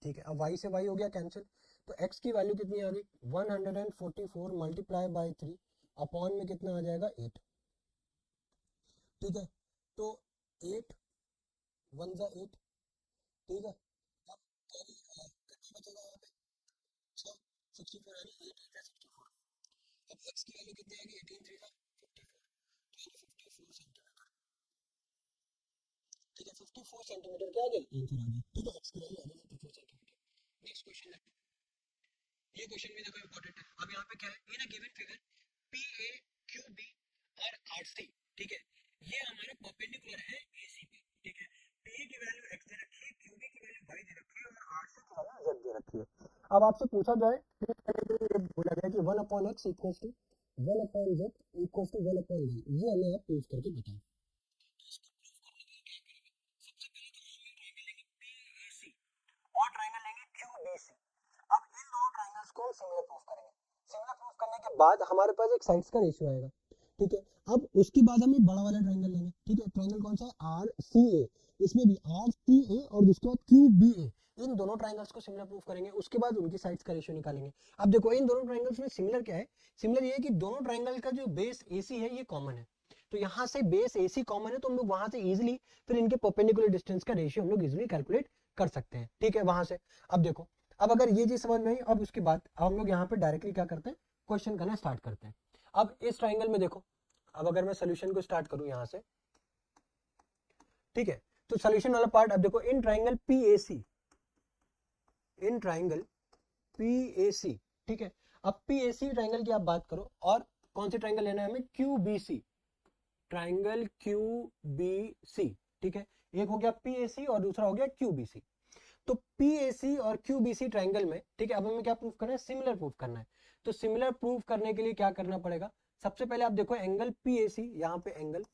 ठीक है, अब y से y हो गया कैंसिल, तो x की वैल्यू कितनी आ गई, 144 मल्टीप्लाई बाय 3 अपॉन में कितना आ जाएगा, 8। ठीक है, तो 8 1 जा 8, ठीक है, अब कैरी कितना बचेगा यहाँ पे, 6 64 यानी 8 8 64, अब x की वैल्यू कितनी आएगी, 18 3 54, तो यानी 54 सेंटीमीटर। ठीक है, 54 सेंटीमीटर क्या आ गया, आंसर आ गया। ठीक है, x की वैल्यू आ गई 54 सेंटीमीटर। नेक्स्ट क्वेश्चन, ये क्वेश्चन भी देखो इंपॉर्टेंट है। अब यहाँ पे क्या है, in a given figure P A Q B और आर सी, ठीक है, ये हमारे परपेंडिकुलर है एसी पे। ठीक है, पी की वैल्यू x दे रखी है, क्यू बी की वैल्यू y दे रखी है, और आर सी की वैल्यू z दे रखी है। अब आपसे पूछा जाए, ये बोला गया कि 1 upon x equals to 1 upon z equals to 1 upon y, ये हमें आप प्रूव करके बताओ। सबसे पहले तो हम ट्रायंगल लेंगे पीएसी और ट्रायंगल लेंगे क्यूबीसी। अब इन दोनों ट्रायंगल्स को सिमिलर प्रूफ करेंगे। सिमिलर प्रूफ करने के बाद हमारे पास एक साइड्स का रेशियो आएगा। ठीक है, अब उसके बाद हम एक बड़ा वाला ट्रायंगल लेंगे। ठीक है, ट्रायंगल कौन सा है, आर सी ए, इसमें भी आर सी ए और उसके बाद क्यू बी ए, इन दोनों ट्रायंगल्स को सिमिलर प्रूफ करेंगे, उसके बाद उनकी साइड्स का रेशियो निकालेंगे। अब देखो, इन दोनों ट्रायंगल्स में सिमिलर क्या है, सिमिलर ये है कि दोनों ट्रायंगल का जो बेस एसी है ये कॉमन है, तो यहाँ से बेस एसी कॉमन है, तो हम लोग वहां से इजिली फिर इनके परपेंडिकुलर डिस्टेंस का रेशियो हम लोग इजिली कैलकुलेट कर सकते हैं। ठीक है, वहां से अब देखो, अब अगर ये चीज समझ में आई, अब उसके बाद हम लोग यहाँ पे डायरेक्टली क्या करते हैं, क्वेश्चन करना स्टार्ट करते हैं। अब इस ट्राइंगल में देखो, अब अगर मैं सोल्यूशन को स्टार्ट करूं यहाँ से, ठीक है, तो सोल्यूशन वाला पार्ट, अब देखो, in triangle PAC, in triangle PAC, ठीक है, अब पीएसी ट्राइंगल की आप बात करो, और कौन सी ट्राइंगल लेना है हमें, क्यूबीसी, ट्राइंगल क्यूबीसी। ठीक है, एक हो गया पीएसी और दूसरा हो गया क्यूबीसी। तो पीएसी और क्यूबीसी ट्राइंगल में, ठीक है, अब हमें क्या प्रूफ करना है, सिमिलर प्रूफ करना है। तो सिमिलर प्रूफ करने के लिए क्या करना पड़ेगा, सबसे पहले आप देखो एंगल पीएसी, यहाँ पे एंगल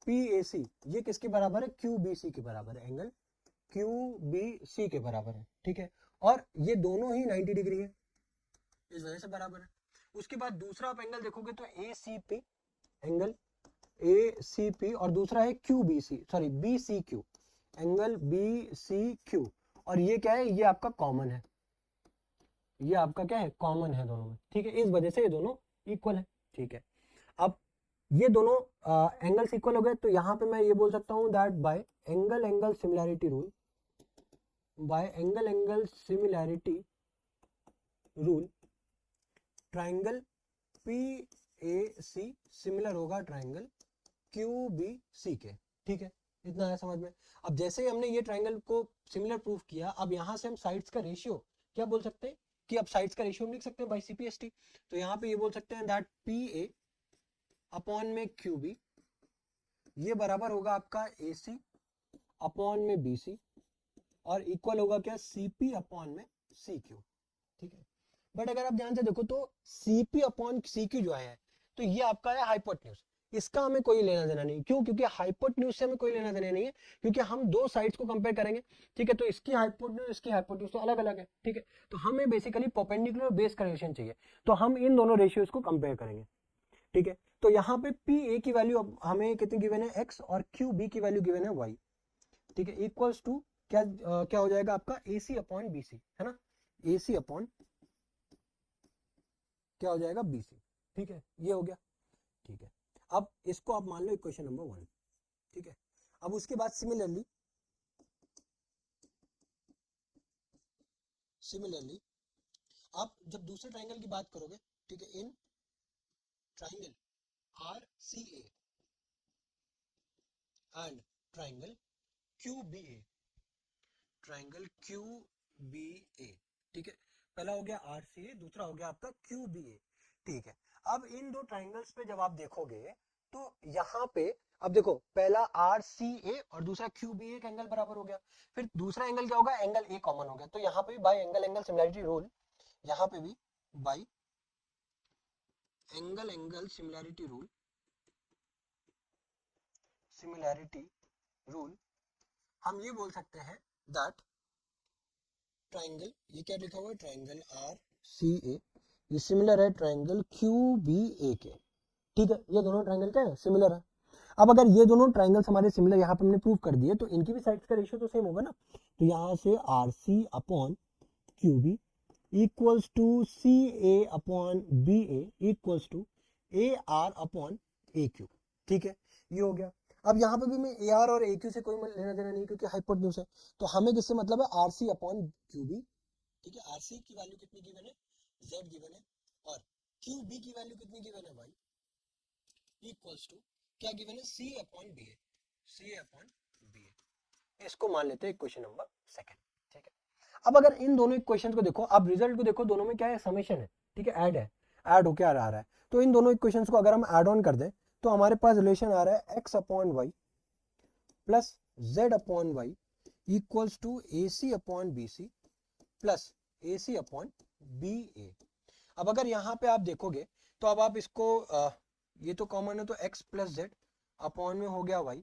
पीएसी ये किसके बराबर है, क्यूबीसी के बराबर है, एंगल क्यूबीसी के बराबर है। ठीक है, और ये दोनों ही 90 डिग्री है, इस वजह से बराबर है। उसके बाद दूसरा आप एंगल देखोगे तो एसीपी, एंगल एसीपी, और दूसरा है क्यूबीसी, सॉरी बीसीक्यू, एंगल बीसीक्यू, और ये क्या है, ये आपका कॉमन है, ये आपका क्या है, कॉमन है दोनों में। ठीक है, इस वजह से ये दोनों इक्वल है। ठीक है, अब ये दोनों एंगल्स इक्वल हो गए, तो यहां पे मैं ये बोल सकता हूं that bye angle angle similarity rule, by angle angle similarity rule triangle PAC similar होगा ट्राइंगल QBC के। ठीक है, इतना है समझ में। अब जैसे ही हमने ये ट्राइंगल को सिमिलर प्रूफ किया, अब यहाँ से हम साइड्स का रेशियो क्या बोल सकते हैं कि अब साइड्स का रेशियो हम लिख सकते हैं बाय CPST। तो यहाँ पे ये बोल सकते हैं दैट PA अपॉन में QB ये बराबर होगा आपका AC अपॉन में BC और इक्वल होगा क्या CP अपॉन में CQ। ठीक है, बट अगर आप ध्यान से देखो तो CP अपॉन CQ जो है तो ये आपका है हाइपोटेन्यूज, इसका हमें कोई लेना देना नहीं। क्यों? क्योंकि हाइपोटेन्यूज से हमें कोई लेना देना नहीं है, क्योंकि हम दो साइड्स को कंपेयर करेंगे। ठीक है, तो इसकी हाइपोटेन्यूज इसकी हाइपोटेन्यूज तो अलग अलग है। ठीक है, तो हमें बेसिकली परपेंडिकुलर बेस का रिलेशन चाहिए, तो हम इन दोनों रेशियोज को कंपेयर करेंगे। ठीक है, तो यहाँ पे PA की वैल्यू हमें कितनी गिवन है x और QB की वैल्यू गिवन है y। ठीक है, इक्वल्स टू क्या हो जाएगा आपका AC अपॉन BC, है ना, AC अपॉन क्या हो जाएगा BC। ठीक है, ये हो गया। ठीक है, अब इसको आप मान लो इक्वेशन नंबर 1। ठीक है, अब उसके बाद सिमिलरली आप जब दूसरे ट्राइंगल की बात करोगे, ठीक है, in triangle RCA and triangle QBA, ठीक है, पहला हो गया RCA, दूसरा हो गया आपका QBA। ठीक है, अब इन दो ट्राइंगल्स पे जब आप देखोगे तो यहाँ पे अब देखो पहला RCA और दूसरा QBA का एंगल बराबर हो गया, फिर दूसरा एंगल क्या होगा, एंगल A कॉमन हो गया, तो यहाँ पे भी बाय एंगल सिमिलैरिटी रूल, यहाँ पे भी बाय एंगल सिमिलैरिटी रूल हम ये बोल सकते हैं दैट ट्राइंगल, ये क्या लिखा हुआ है, ट्राइंगल RCA ये सिमिलर है ट्राइंगल QBA के। ठीक है, ये दोनों ट्राइंगल क्या है, सिमिलर है। अब अगर ये दोनों ट्राइंगल्स हमारे सिमिलर यहाँ पे हमने प्रूव कर दिए, तो इनकी भी साइड्स का रेशियो तो सेम होगा ना। तो यहाँ से RC upon QB equals to CA upon BA equals to AR upon AQ। ठीक है, ये हो गया। अब यहाँ पे भी मैं AR और AQ से कोई लेना देना नहीं, क्योंकि हाइपोटेन्यूज है, तो हमें किससे मतलब है, RC अपॉन QB। ठीक है, RC की वैल्यू कितनी गिवन है, Z गिवन है, और QB की वैल्यू कितनी गिवन है भाई, इक्वल्स टू क्या गिवन है, C अपॉन BA। इसको मान लेते हैं इक्वेशन नंबर 2। ठीक है, अब अगर इन दोनों इक्वेशंस को देखो, अब रिजल्ट को देखो, दोनों में क्या है, समेशन है। ठीक है, ऐड होके आ रहा है। तो इन दोनों इक्वेशंस को अगर हम ऐड ऑन कर दें तो हमारे पास रिलेशन आ रहा है x upon y plus z upon y equals to AC upon BC plus AC upon BA। अब अगर यहाँ पे आप देखोगे तो अब आप इसको ये तो कॉमन है, तो x प्लस z अपॉन में हो गया y,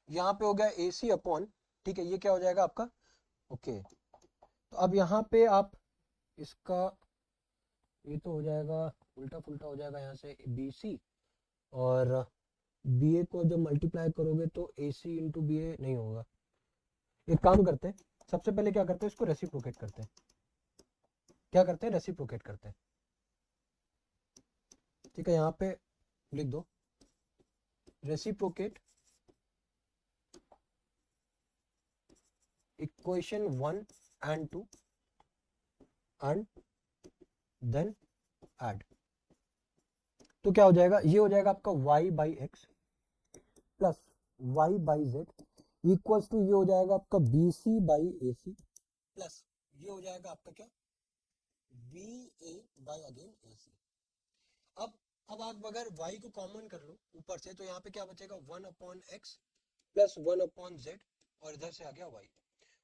यहाँ पे हो गया AC अपॉन, ठीक है, ये क्या हो जाएगा आपका, ओके। तो अब यहाँ पे आप इसका ये तो हो जाएगा उल्टा पुल्टा हो जाएगा, यहाँ से BC और BA को जब मल्टीप्लाई करोगे तो AC इंटू BA नहीं होगा। एक काम करते हैं, सबसे पहले क्या करते हैं, इसको रेसिप्रोकेट करते हैं। क्या करते हैं, रेसिप्रोकेट करते हैं। ठीक है, यहाँ पे लिख दो reciprocate equation 1 and 2 and then add. तो क्या हो जाएगा, ये हो जाएगा आपका y by x plus y by z equals to ये हो जाएगा आपका BC बाई AC प्लस ये हो जाएगा आपका क्या, BA बाई अगेन AC। अब आप अगर y को कॉमन कर लो ऊपर से, तो यहाँ पे क्या बचेगा, 1 upon x plus 1 upon Z, और इधर से आ गया y,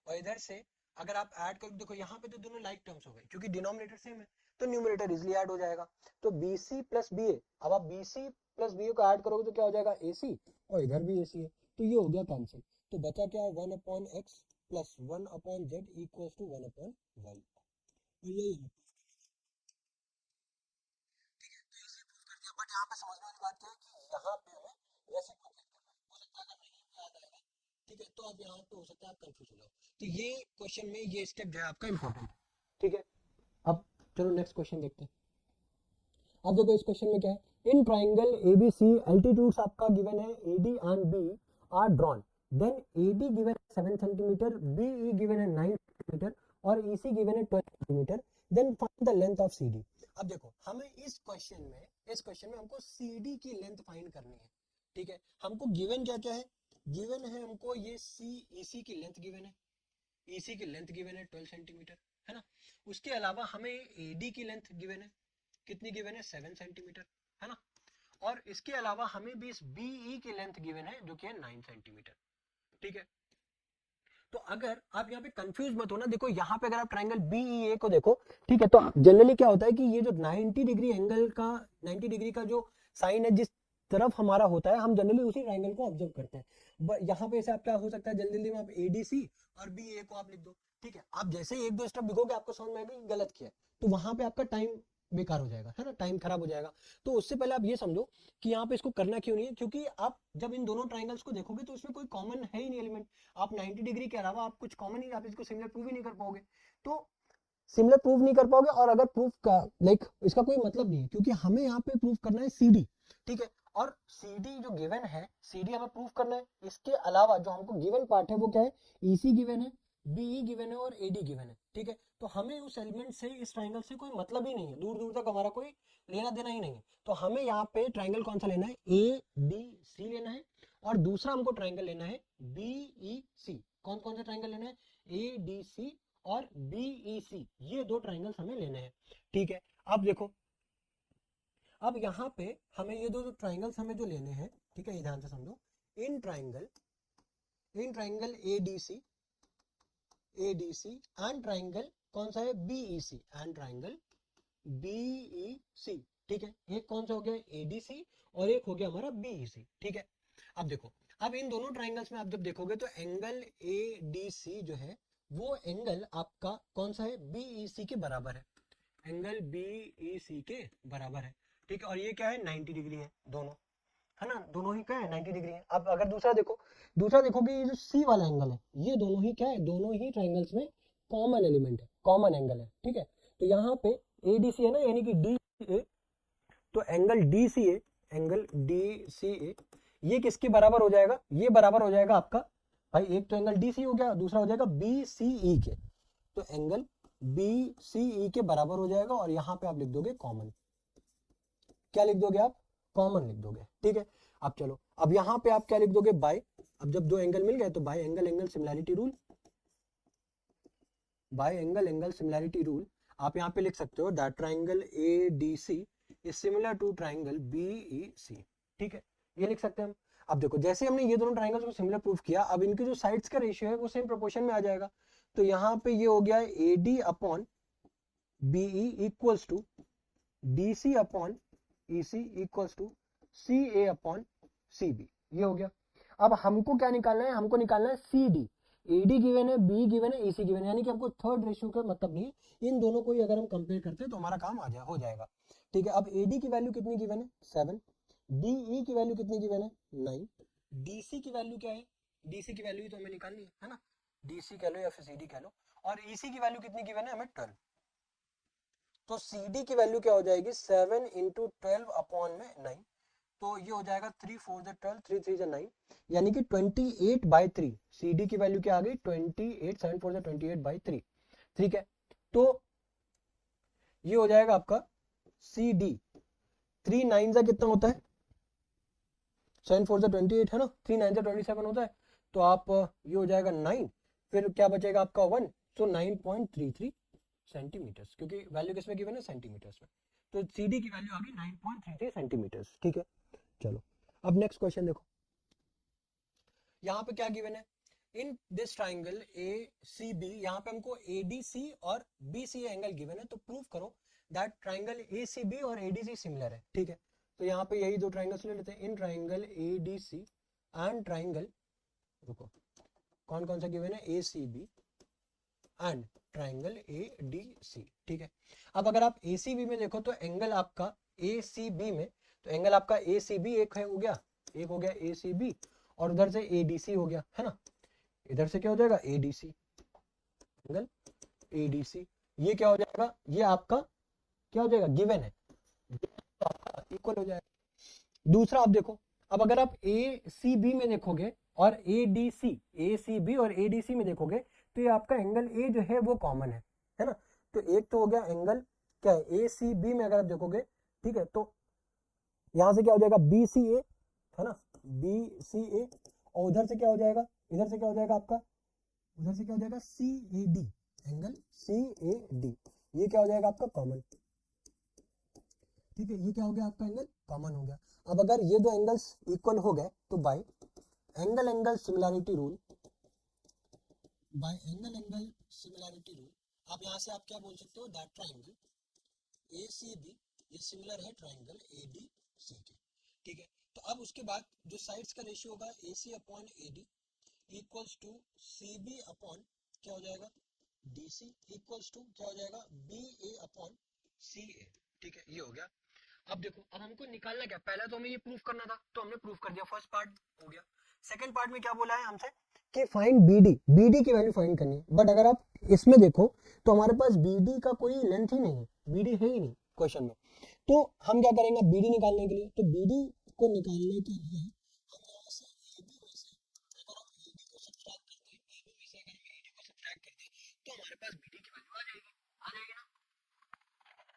और इधर से अगर आप ऐड कर देखो, यहाँ पे तो दोनों लाइक टर्म्स हो गए, क्योंकि डिनोमिनेटर सेम है तो न्यूमरेटर इजीली ऐड हो जाएगा। तो BC प्लस BA, अब आप BC प्लस BA को ऐड करोगे तो क्या हो जाएगा, AC, और इधर भी AC है, तो ये हो गया कैंसिल। तो बचा क्या, 1 upon x plus 1 upon z equals to 1 upon y. ये बट यहाँ पे समझने वाली बात क्या है कि यहाँ पे हमें रेसिप्रोकेट करना है, हो सकता है अगर नहीं याद आएगा, ठीक है, तो अब यहाँ पे हो सकता है आप कंफ्यूज हो जाओ। तो ये क्वेश्चन में ये स्टेप जो है आपका इंपॉर्टेंट है। ठीक है, अब चलो नेक्स्ट क्वेश्चन देखते हैं। अब देखो इस क्वेश्चन में क्या है, इन ट्राइंगल ABC एल्टीट्यूड्स आपका गिवन है AD and B are drawn, then AD given है 7 सेंटीमीटर, BE गिवन है 9 सेंटीमीटर और EC गिवन है 12 centimetre, then find the length of CD। अब देखो हमें इस क्वेश्चन में हमको CD की लेंथ फाइंड करनी है, ठीक है। हमको गिवन क्या क्या है, गिवन है हमको ये EC की लेंथ गिवन है, EC की लेंथ गिवन है 12 सेंटीमीटर, है ना। उसके अलावा हमें AD की लेंथ गिवन है, कितनी गिवन है 7 सेंटीमीटर, है ना। और इसके अलावा हमें भी इस BE की लेंथ गिवन है जो कि है 9 सेंटीमीटर, ठीक है। तो अगर आप यहाँ पे कंफ्यूज मत होना, देखो यहाँ पे अगर आप ट्रायंगल BEA को देखो, ठीक है, तो जनरली क्या होता है कि ये जो 90 डिग्री एंगल का 90 डिग्री का जो साइन है जिस तरफ हमारा होता है, हम जनरली उसी ट्रायंगल को ऑब्जर्व करते हैं। यहाँ पे ऐसे आप क्या हो सकता है, जल्दी जल्दी में आप ADC और BA को आप लिख दो, ठीक है। आप जैसे ही एक दो स्टेप लिखोगे आपको समझ में आएगा गलत किया है, तो वहां पे आपका टाइम बेकार हो जाएगा, है ना, टाइम खराब हो जाएगा। तो उससे पहले आप ये समझो कि यहाँ पे इसको करना क्यों नहीं है, क्योंकि आप जब इन दोनों ट्राइंगल्स को देखोगे तो इसमें कोई कॉमन है ही नहीं एलिमेंट। आप 90 डिग्री के अलावा आप कुछ कॉमन ही, आप इसको सिमिलर प्रूव ही नहीं कर पाओगे। तो सिमिलर प्रूव नहीं कर पाओगे, और अगर प्रूफ का लाइक इसका कोई मतलब नहीं है, क्योंकि हमें यहाँ पे प्रूफ करना है CD, ठीक है। और CD जो गिवन है, CD हमें प्रूफ करना है। इसके अलावा जो हमको गिवन पार्ट है वो क्या है, EC गिवन है, BE गिवन है और AD गिवन है, ठीक है। तो हमें उस एलिमेंट से, इस ट्राइंगल से कोई मतलब ही नहीं है, दूर दूर तक हमारा कोई लेना देना ही नहीं है। तो हमें यहाँ पे ट्राइंगल कौन सा लेना है, ADC लेना है, और दूसरा हमको ट्राइंगल लेना है BEC। कौन कौन सा ट्राइंगल लेना है, ADC और BEC, ये दो ट्राइंगल्स हमें लेने हैं, ठीक है। अब देखो, अब यहाँ पे हमें ये दो ट्राइंगल्स हमें जो लेने हैं, ठीक है, ये ध्यान से समझो। In triangle ADC and triangle कौन सा है, BEC एंड ट्राइंगल BEC, ठीक है। एक कौन सा हो गया, ADC, और एक हो गया हमारा BEC, ठीक है। अब देखो, अब इन दोनों ट्राइंगल्स में आप जब देखोगे तो एंगल ADC जो है वो एंगल आपका कौन सा है, BEC के बराबर है, एंगल BEC के बराबर है, ठीक है। और ये क्या है, 90 डिग्री है दोनों, है ना, दोनों ही क्या है 90 डिग्री है। अब अगर दूसरा देखोगे ये जो C वाला एंगल है, ये दोनों ही क्या है, दोनों ही ट्राइंगल्स में कॉमन एलिमेंट है, कॉमन एंगल है, ठीक है। तो यहाँ पे ADC है ना, यानी कि DCA, तो एंगल DCA ये किसके बराबर हो जाएगा, ये बराबर हो जाएगा आपका, भाई एक तो एंगल DC हो गया, दूसरा हो जाएगा BCE के, तो एंगल BCE के बराबर हो जाएगा। और यहाँ पे आप लिख दोगे कॉमन, क्या लिख दोगे आप, कॉमन लिख दोगे, ठीक है। अब चलो, अब यहाँ पे आप क्या लिख दोगे, बाय, अब जब दो एंगल मिल गए तो by angle similarity rule, by angle similarity rule आप यहाँ पे लिख सकते हो that triangle ADC is similar to triangle BEC, ठीक है, ये लिख सकते हैं हम। अब देखो, जैसे हमने ये दोनों ट्राइंगल्स को सिमिलर प्रूफ किया, अब इनके जो साइड्स का रेशियो है वो सेम प्रोपोर्शन में आ जाएगा। तो यहाँ पे ये हो गया AD upon BE equals to DC upon EC equals to CA upon CB, ये हो गया। अब हमको क्या निकालना है, हमको निकालना है CD। AD गिवन है, B गिवन है, EC गिवन है, यानी कि हमको थर्ड रेशियो का मतलब नहीं है, इन दोनों को ही अगर हम कंपेयर करते हैं तो हमारा काम हो जाएगा, ठीक है। अब AD की वैल्यू कितनी गिवन है 7, DE की वैल्यू कितनी गिवन है 9, DC की वैल्यू क्या है, DC की वैल्यू तो हमें निकालनी है ना, DC कह लो या फिर CD कह लो, और EC की वैल्यू कितनी गिवन है हमें 12। तो CD की वैल्यू क्या हो जाएगी 7 इंटू 12 अपॉन में 9, तो ये हो जाएगा 3 4 12, 3 3 9, यानी कि 28/3। CD की वैल्यू क्या आ गई 28, 7 4 28/3, ठीक है। तो ये हो जाएगा आपका CD, 3 9 जा कितना होता है, 7 4 28 है ना, 3 9 जा 27 होता है, तो आप ये हो जाएगा 9, फिर क्या बचेगा आपका 1, तो 9.33 सेंटीमीटर्स, क्योंकि वैल्यू किसमें गिवन है सेंटीमीटर्स में, तो CD की वैल्यू आ गई 9.33 सेंटीमीटर्स, ठीक है। चलो, अब नेक्स्ट क्वेश्चन देखो, यहाँ पे क्या गिवन है, इन दिस ट्राइंगल ACB, यहाँ पे हमको ADC और BCA एंगल गिवन है, तो प्रूव करो दैट ट्राइंगल ACB और ADC सिमिलर है, ठीक है। तो यहाँ पे यही दो ट्राइंगल्स ले लेते हैं, in triangle ADC and triangle, रुको, कौन कौन सा गिवन है, ACB एंड ट्राइंगल ADC, ठीक है। अब अगर आप ACB में देखो तो एंगल आपका ACB में, तो एंगल आपका ACB एक हो गया ACB, और उधर से ADC हो गया, है ना, इधर से क्या हो जाएगा ADC, एंगल ADC, ये क्या हो जाएगा, ये आपका क्या हो जाएगा गिवन है, इक्वल हो जाएगा। दूसरा आप देखो, अब अगर आप ACB में देखोगे और ACB और ADC में देखोगे, तो ये आपका एंगल A जो है वो कॉमन है ना, तो एक तो हो गया एंगल क्या है ए सी बी में, अगर आप देखोगे ठीक है, तो यहाँ से क्या हो जाएगा बी सी ए, है ना, बी सी ए, और उधर से क्या हो जाएगा, इधर से क्या हो जाएगा आपका, उधर से क्या हो जाएगा C A D, angle C A D, ये क्या हो जाएगा आपका कॉमन, ठीक है, ये क्या हो गया आपका एंगल कॉमन हो गया। अब अगर ये दो एंगल्स इक्वल हो गए तो by angle angle similarity rule, by angle angle similarity rule आप यहाँ से आप क्या बोल सकते हो, that triangle A C B ये सिमिलर है ट्राइंगल ए डी सी के, ठीक है। तो अब उसके बाद जो साइड्स का रेशियो होगा A C upon A D equals to C B upon क्या हो जाएगा डी सी इक्वल्स टू क्या हो जाएगा B A upon C A, ठीक है, ये हो गया। अब देखो, अब हमको निकालना क्या, पहला तो हमें ये प्रूफ करना था, तो हमने प्रूफ कर दिया, फर्स्ट पार्ट हो गया। सेकंड पार्ट में क्या बोला है हमसे कि फाइंड बीडी, बीडी की वैल्यू फाइंड करनी है, बट अगर आप इसमें देखो तो हमारे पास बीडी का कोई लेंथ ही नहीं है, बीडी है ही नहीं क्वेश्चन में, तो हम क्या करेंगे बीडी निकालने के लिए, तो बीडी को निकालने के लिए हम यहाँ से एबी में से अगर हम एबी को सब्ट्रैक्ट करते हैं, एबी में से अगर हम एडी को सब्ट्रैक्ट करते हैं तो हमारे पास बीडी की वैल्यू आ जाएगी ना।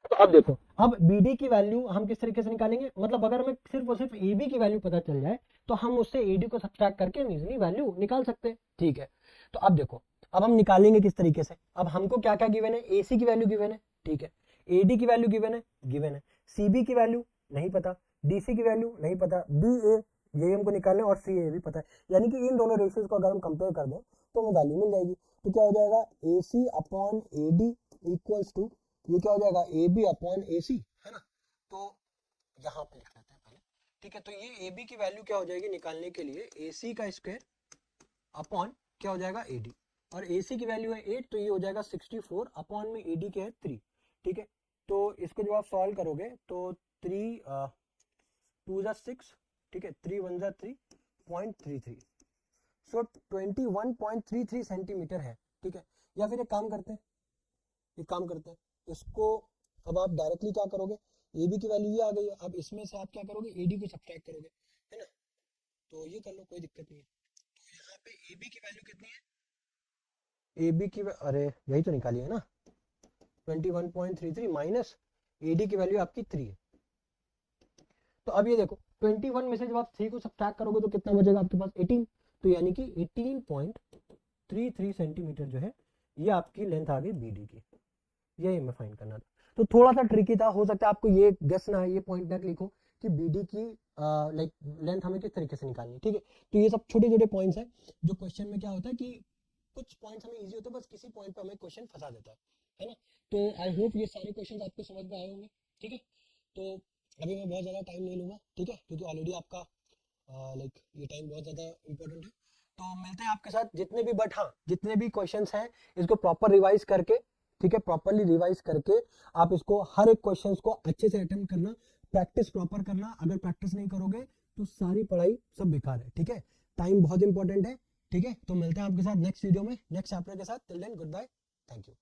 तो अब देखो, अब BD की वैल्यू हम किस तरीके से निकालेंगे, मतलब अगर हमें सिर्फ और सिर्फ AB की वैल्यू पता चल जाए तो हम उससे AD को सब्ट्रैक्ट करके इजीली वैल्यू निकाल सकते हैं, ठीक है। तो अब देखो, अब हम निकालेंगे किस तरीके से, अब हमको क्या क्या गिवन है, AC की वैल्यू गिवन है, ठीक है, AD की वैल्यू गिवन है, CB की वैल्यू नहीं पता, DC की वैल्यू नहीं पता, BA ये हमको निकालना है और CA भी पता है, यानी कि इन दोनों रेशियोज को अगर हम कंपेयर कर दें तो हमें वैल्यू मिल जाएगी। तो क्या हो जाएगा AC upon AD equals to ये क्या हो जाएगा ए बी अपॉन ए सी, है ना, तो यहाँ पे लिख लेते हैं पहले, ठीक है। तो ये ए बी की वैल्यू क्या हो जाएगी निकालने के लिए ए सी का स्क्वायर अपॉन क्या हो जाएगा ए डी, और ए सी की वैल्यू है 8 तो ये हो जाएगा 64 अपॉन में ए डी क्या है 3, ठीक है। तो इसको जब आप सॉल्व करोगे तो 3 2 जा 6, ठीक है, 3 1 जा 3.33, सो 21.33 सेंटीमीटर है, ठीक है। या फिर एक काम करते हैं, इसको अब आप डायरेक्टली क्या करोगे, ए बी की वैल्यू ये आ गई है, अब इसमें से आप क्या करोगे ए डी को सब्ट्रैक्ट करोगे, है ना, तो ये कर लो, कोई दिक्कत नहीं है। तो यहाँ पे ए बी की वैल्यू कितनी है, ए बी की अरे यही तो निकाली है ना, 21.33 माइनस ए डी की वैल्यू आपकी 3 है। तो अब ये देखो 21 में से जब आप 3 को सब्ट्रैक्ट करोगे तो कितना बचेगा आपके पास 18, तो यानी कि 18.33 सेंटीमीटर जो है ये आपकी लेंथ आ गई बीडी की, यही हमें फाइंड करना था। तो थोड़ा सा ट्रिकी था, हो सकता है आपको ये गेस ना है, ये पॉइंट बैक लिखो कि बीडी की लाइक लेंथ हमें किस तरीके से निकालनी है, ठीक है। तो ये सब छोटे छोटे पॉइंट्स हैं जो क्वेश्चन में क्या होता है कि कुछ पॉइंट्स हमें इजी होते हैं, बस किसी पॉइंट पे हमें क्वेश्चन फंसा देता है ना। तो आई होप ये सारे क्वेश्चन आपको समझ में आए होंगे, ठीक है। तो अभी मैं बहुत ज़्यादा टाइम नहीं लूँगा, ठीक है, क्योंकि ऑलरेडी आपका लाइक ये टाइम बहुत ज़्यादा इंपॉर्टेंट है। तो मिलते हैं आपके साथ जितने भी, बट हाँ जितने भी क्वेश्चंस हैं इसको प्रॉपर रिवाइज करके, ठीक है, प्रॉपरली रिवाइज करके आप इसको हर एक क्वेश्चंस को अच्छे से अटेम्प्ट करना, प्रैक्टिस प्रॉपर करना। अगर प्रैक्टिस नहीं करोगे तो सारी पढ़ाई सब बेकार है, ठीक है। टाइम बहुत इंपॉर्टेंट है, ठीक है। तो मिलते हैं आपके साथ नेक्स्ट वीडियो में नेक्स्ट चैप्टर के साथ। Till then goodbye, thank you.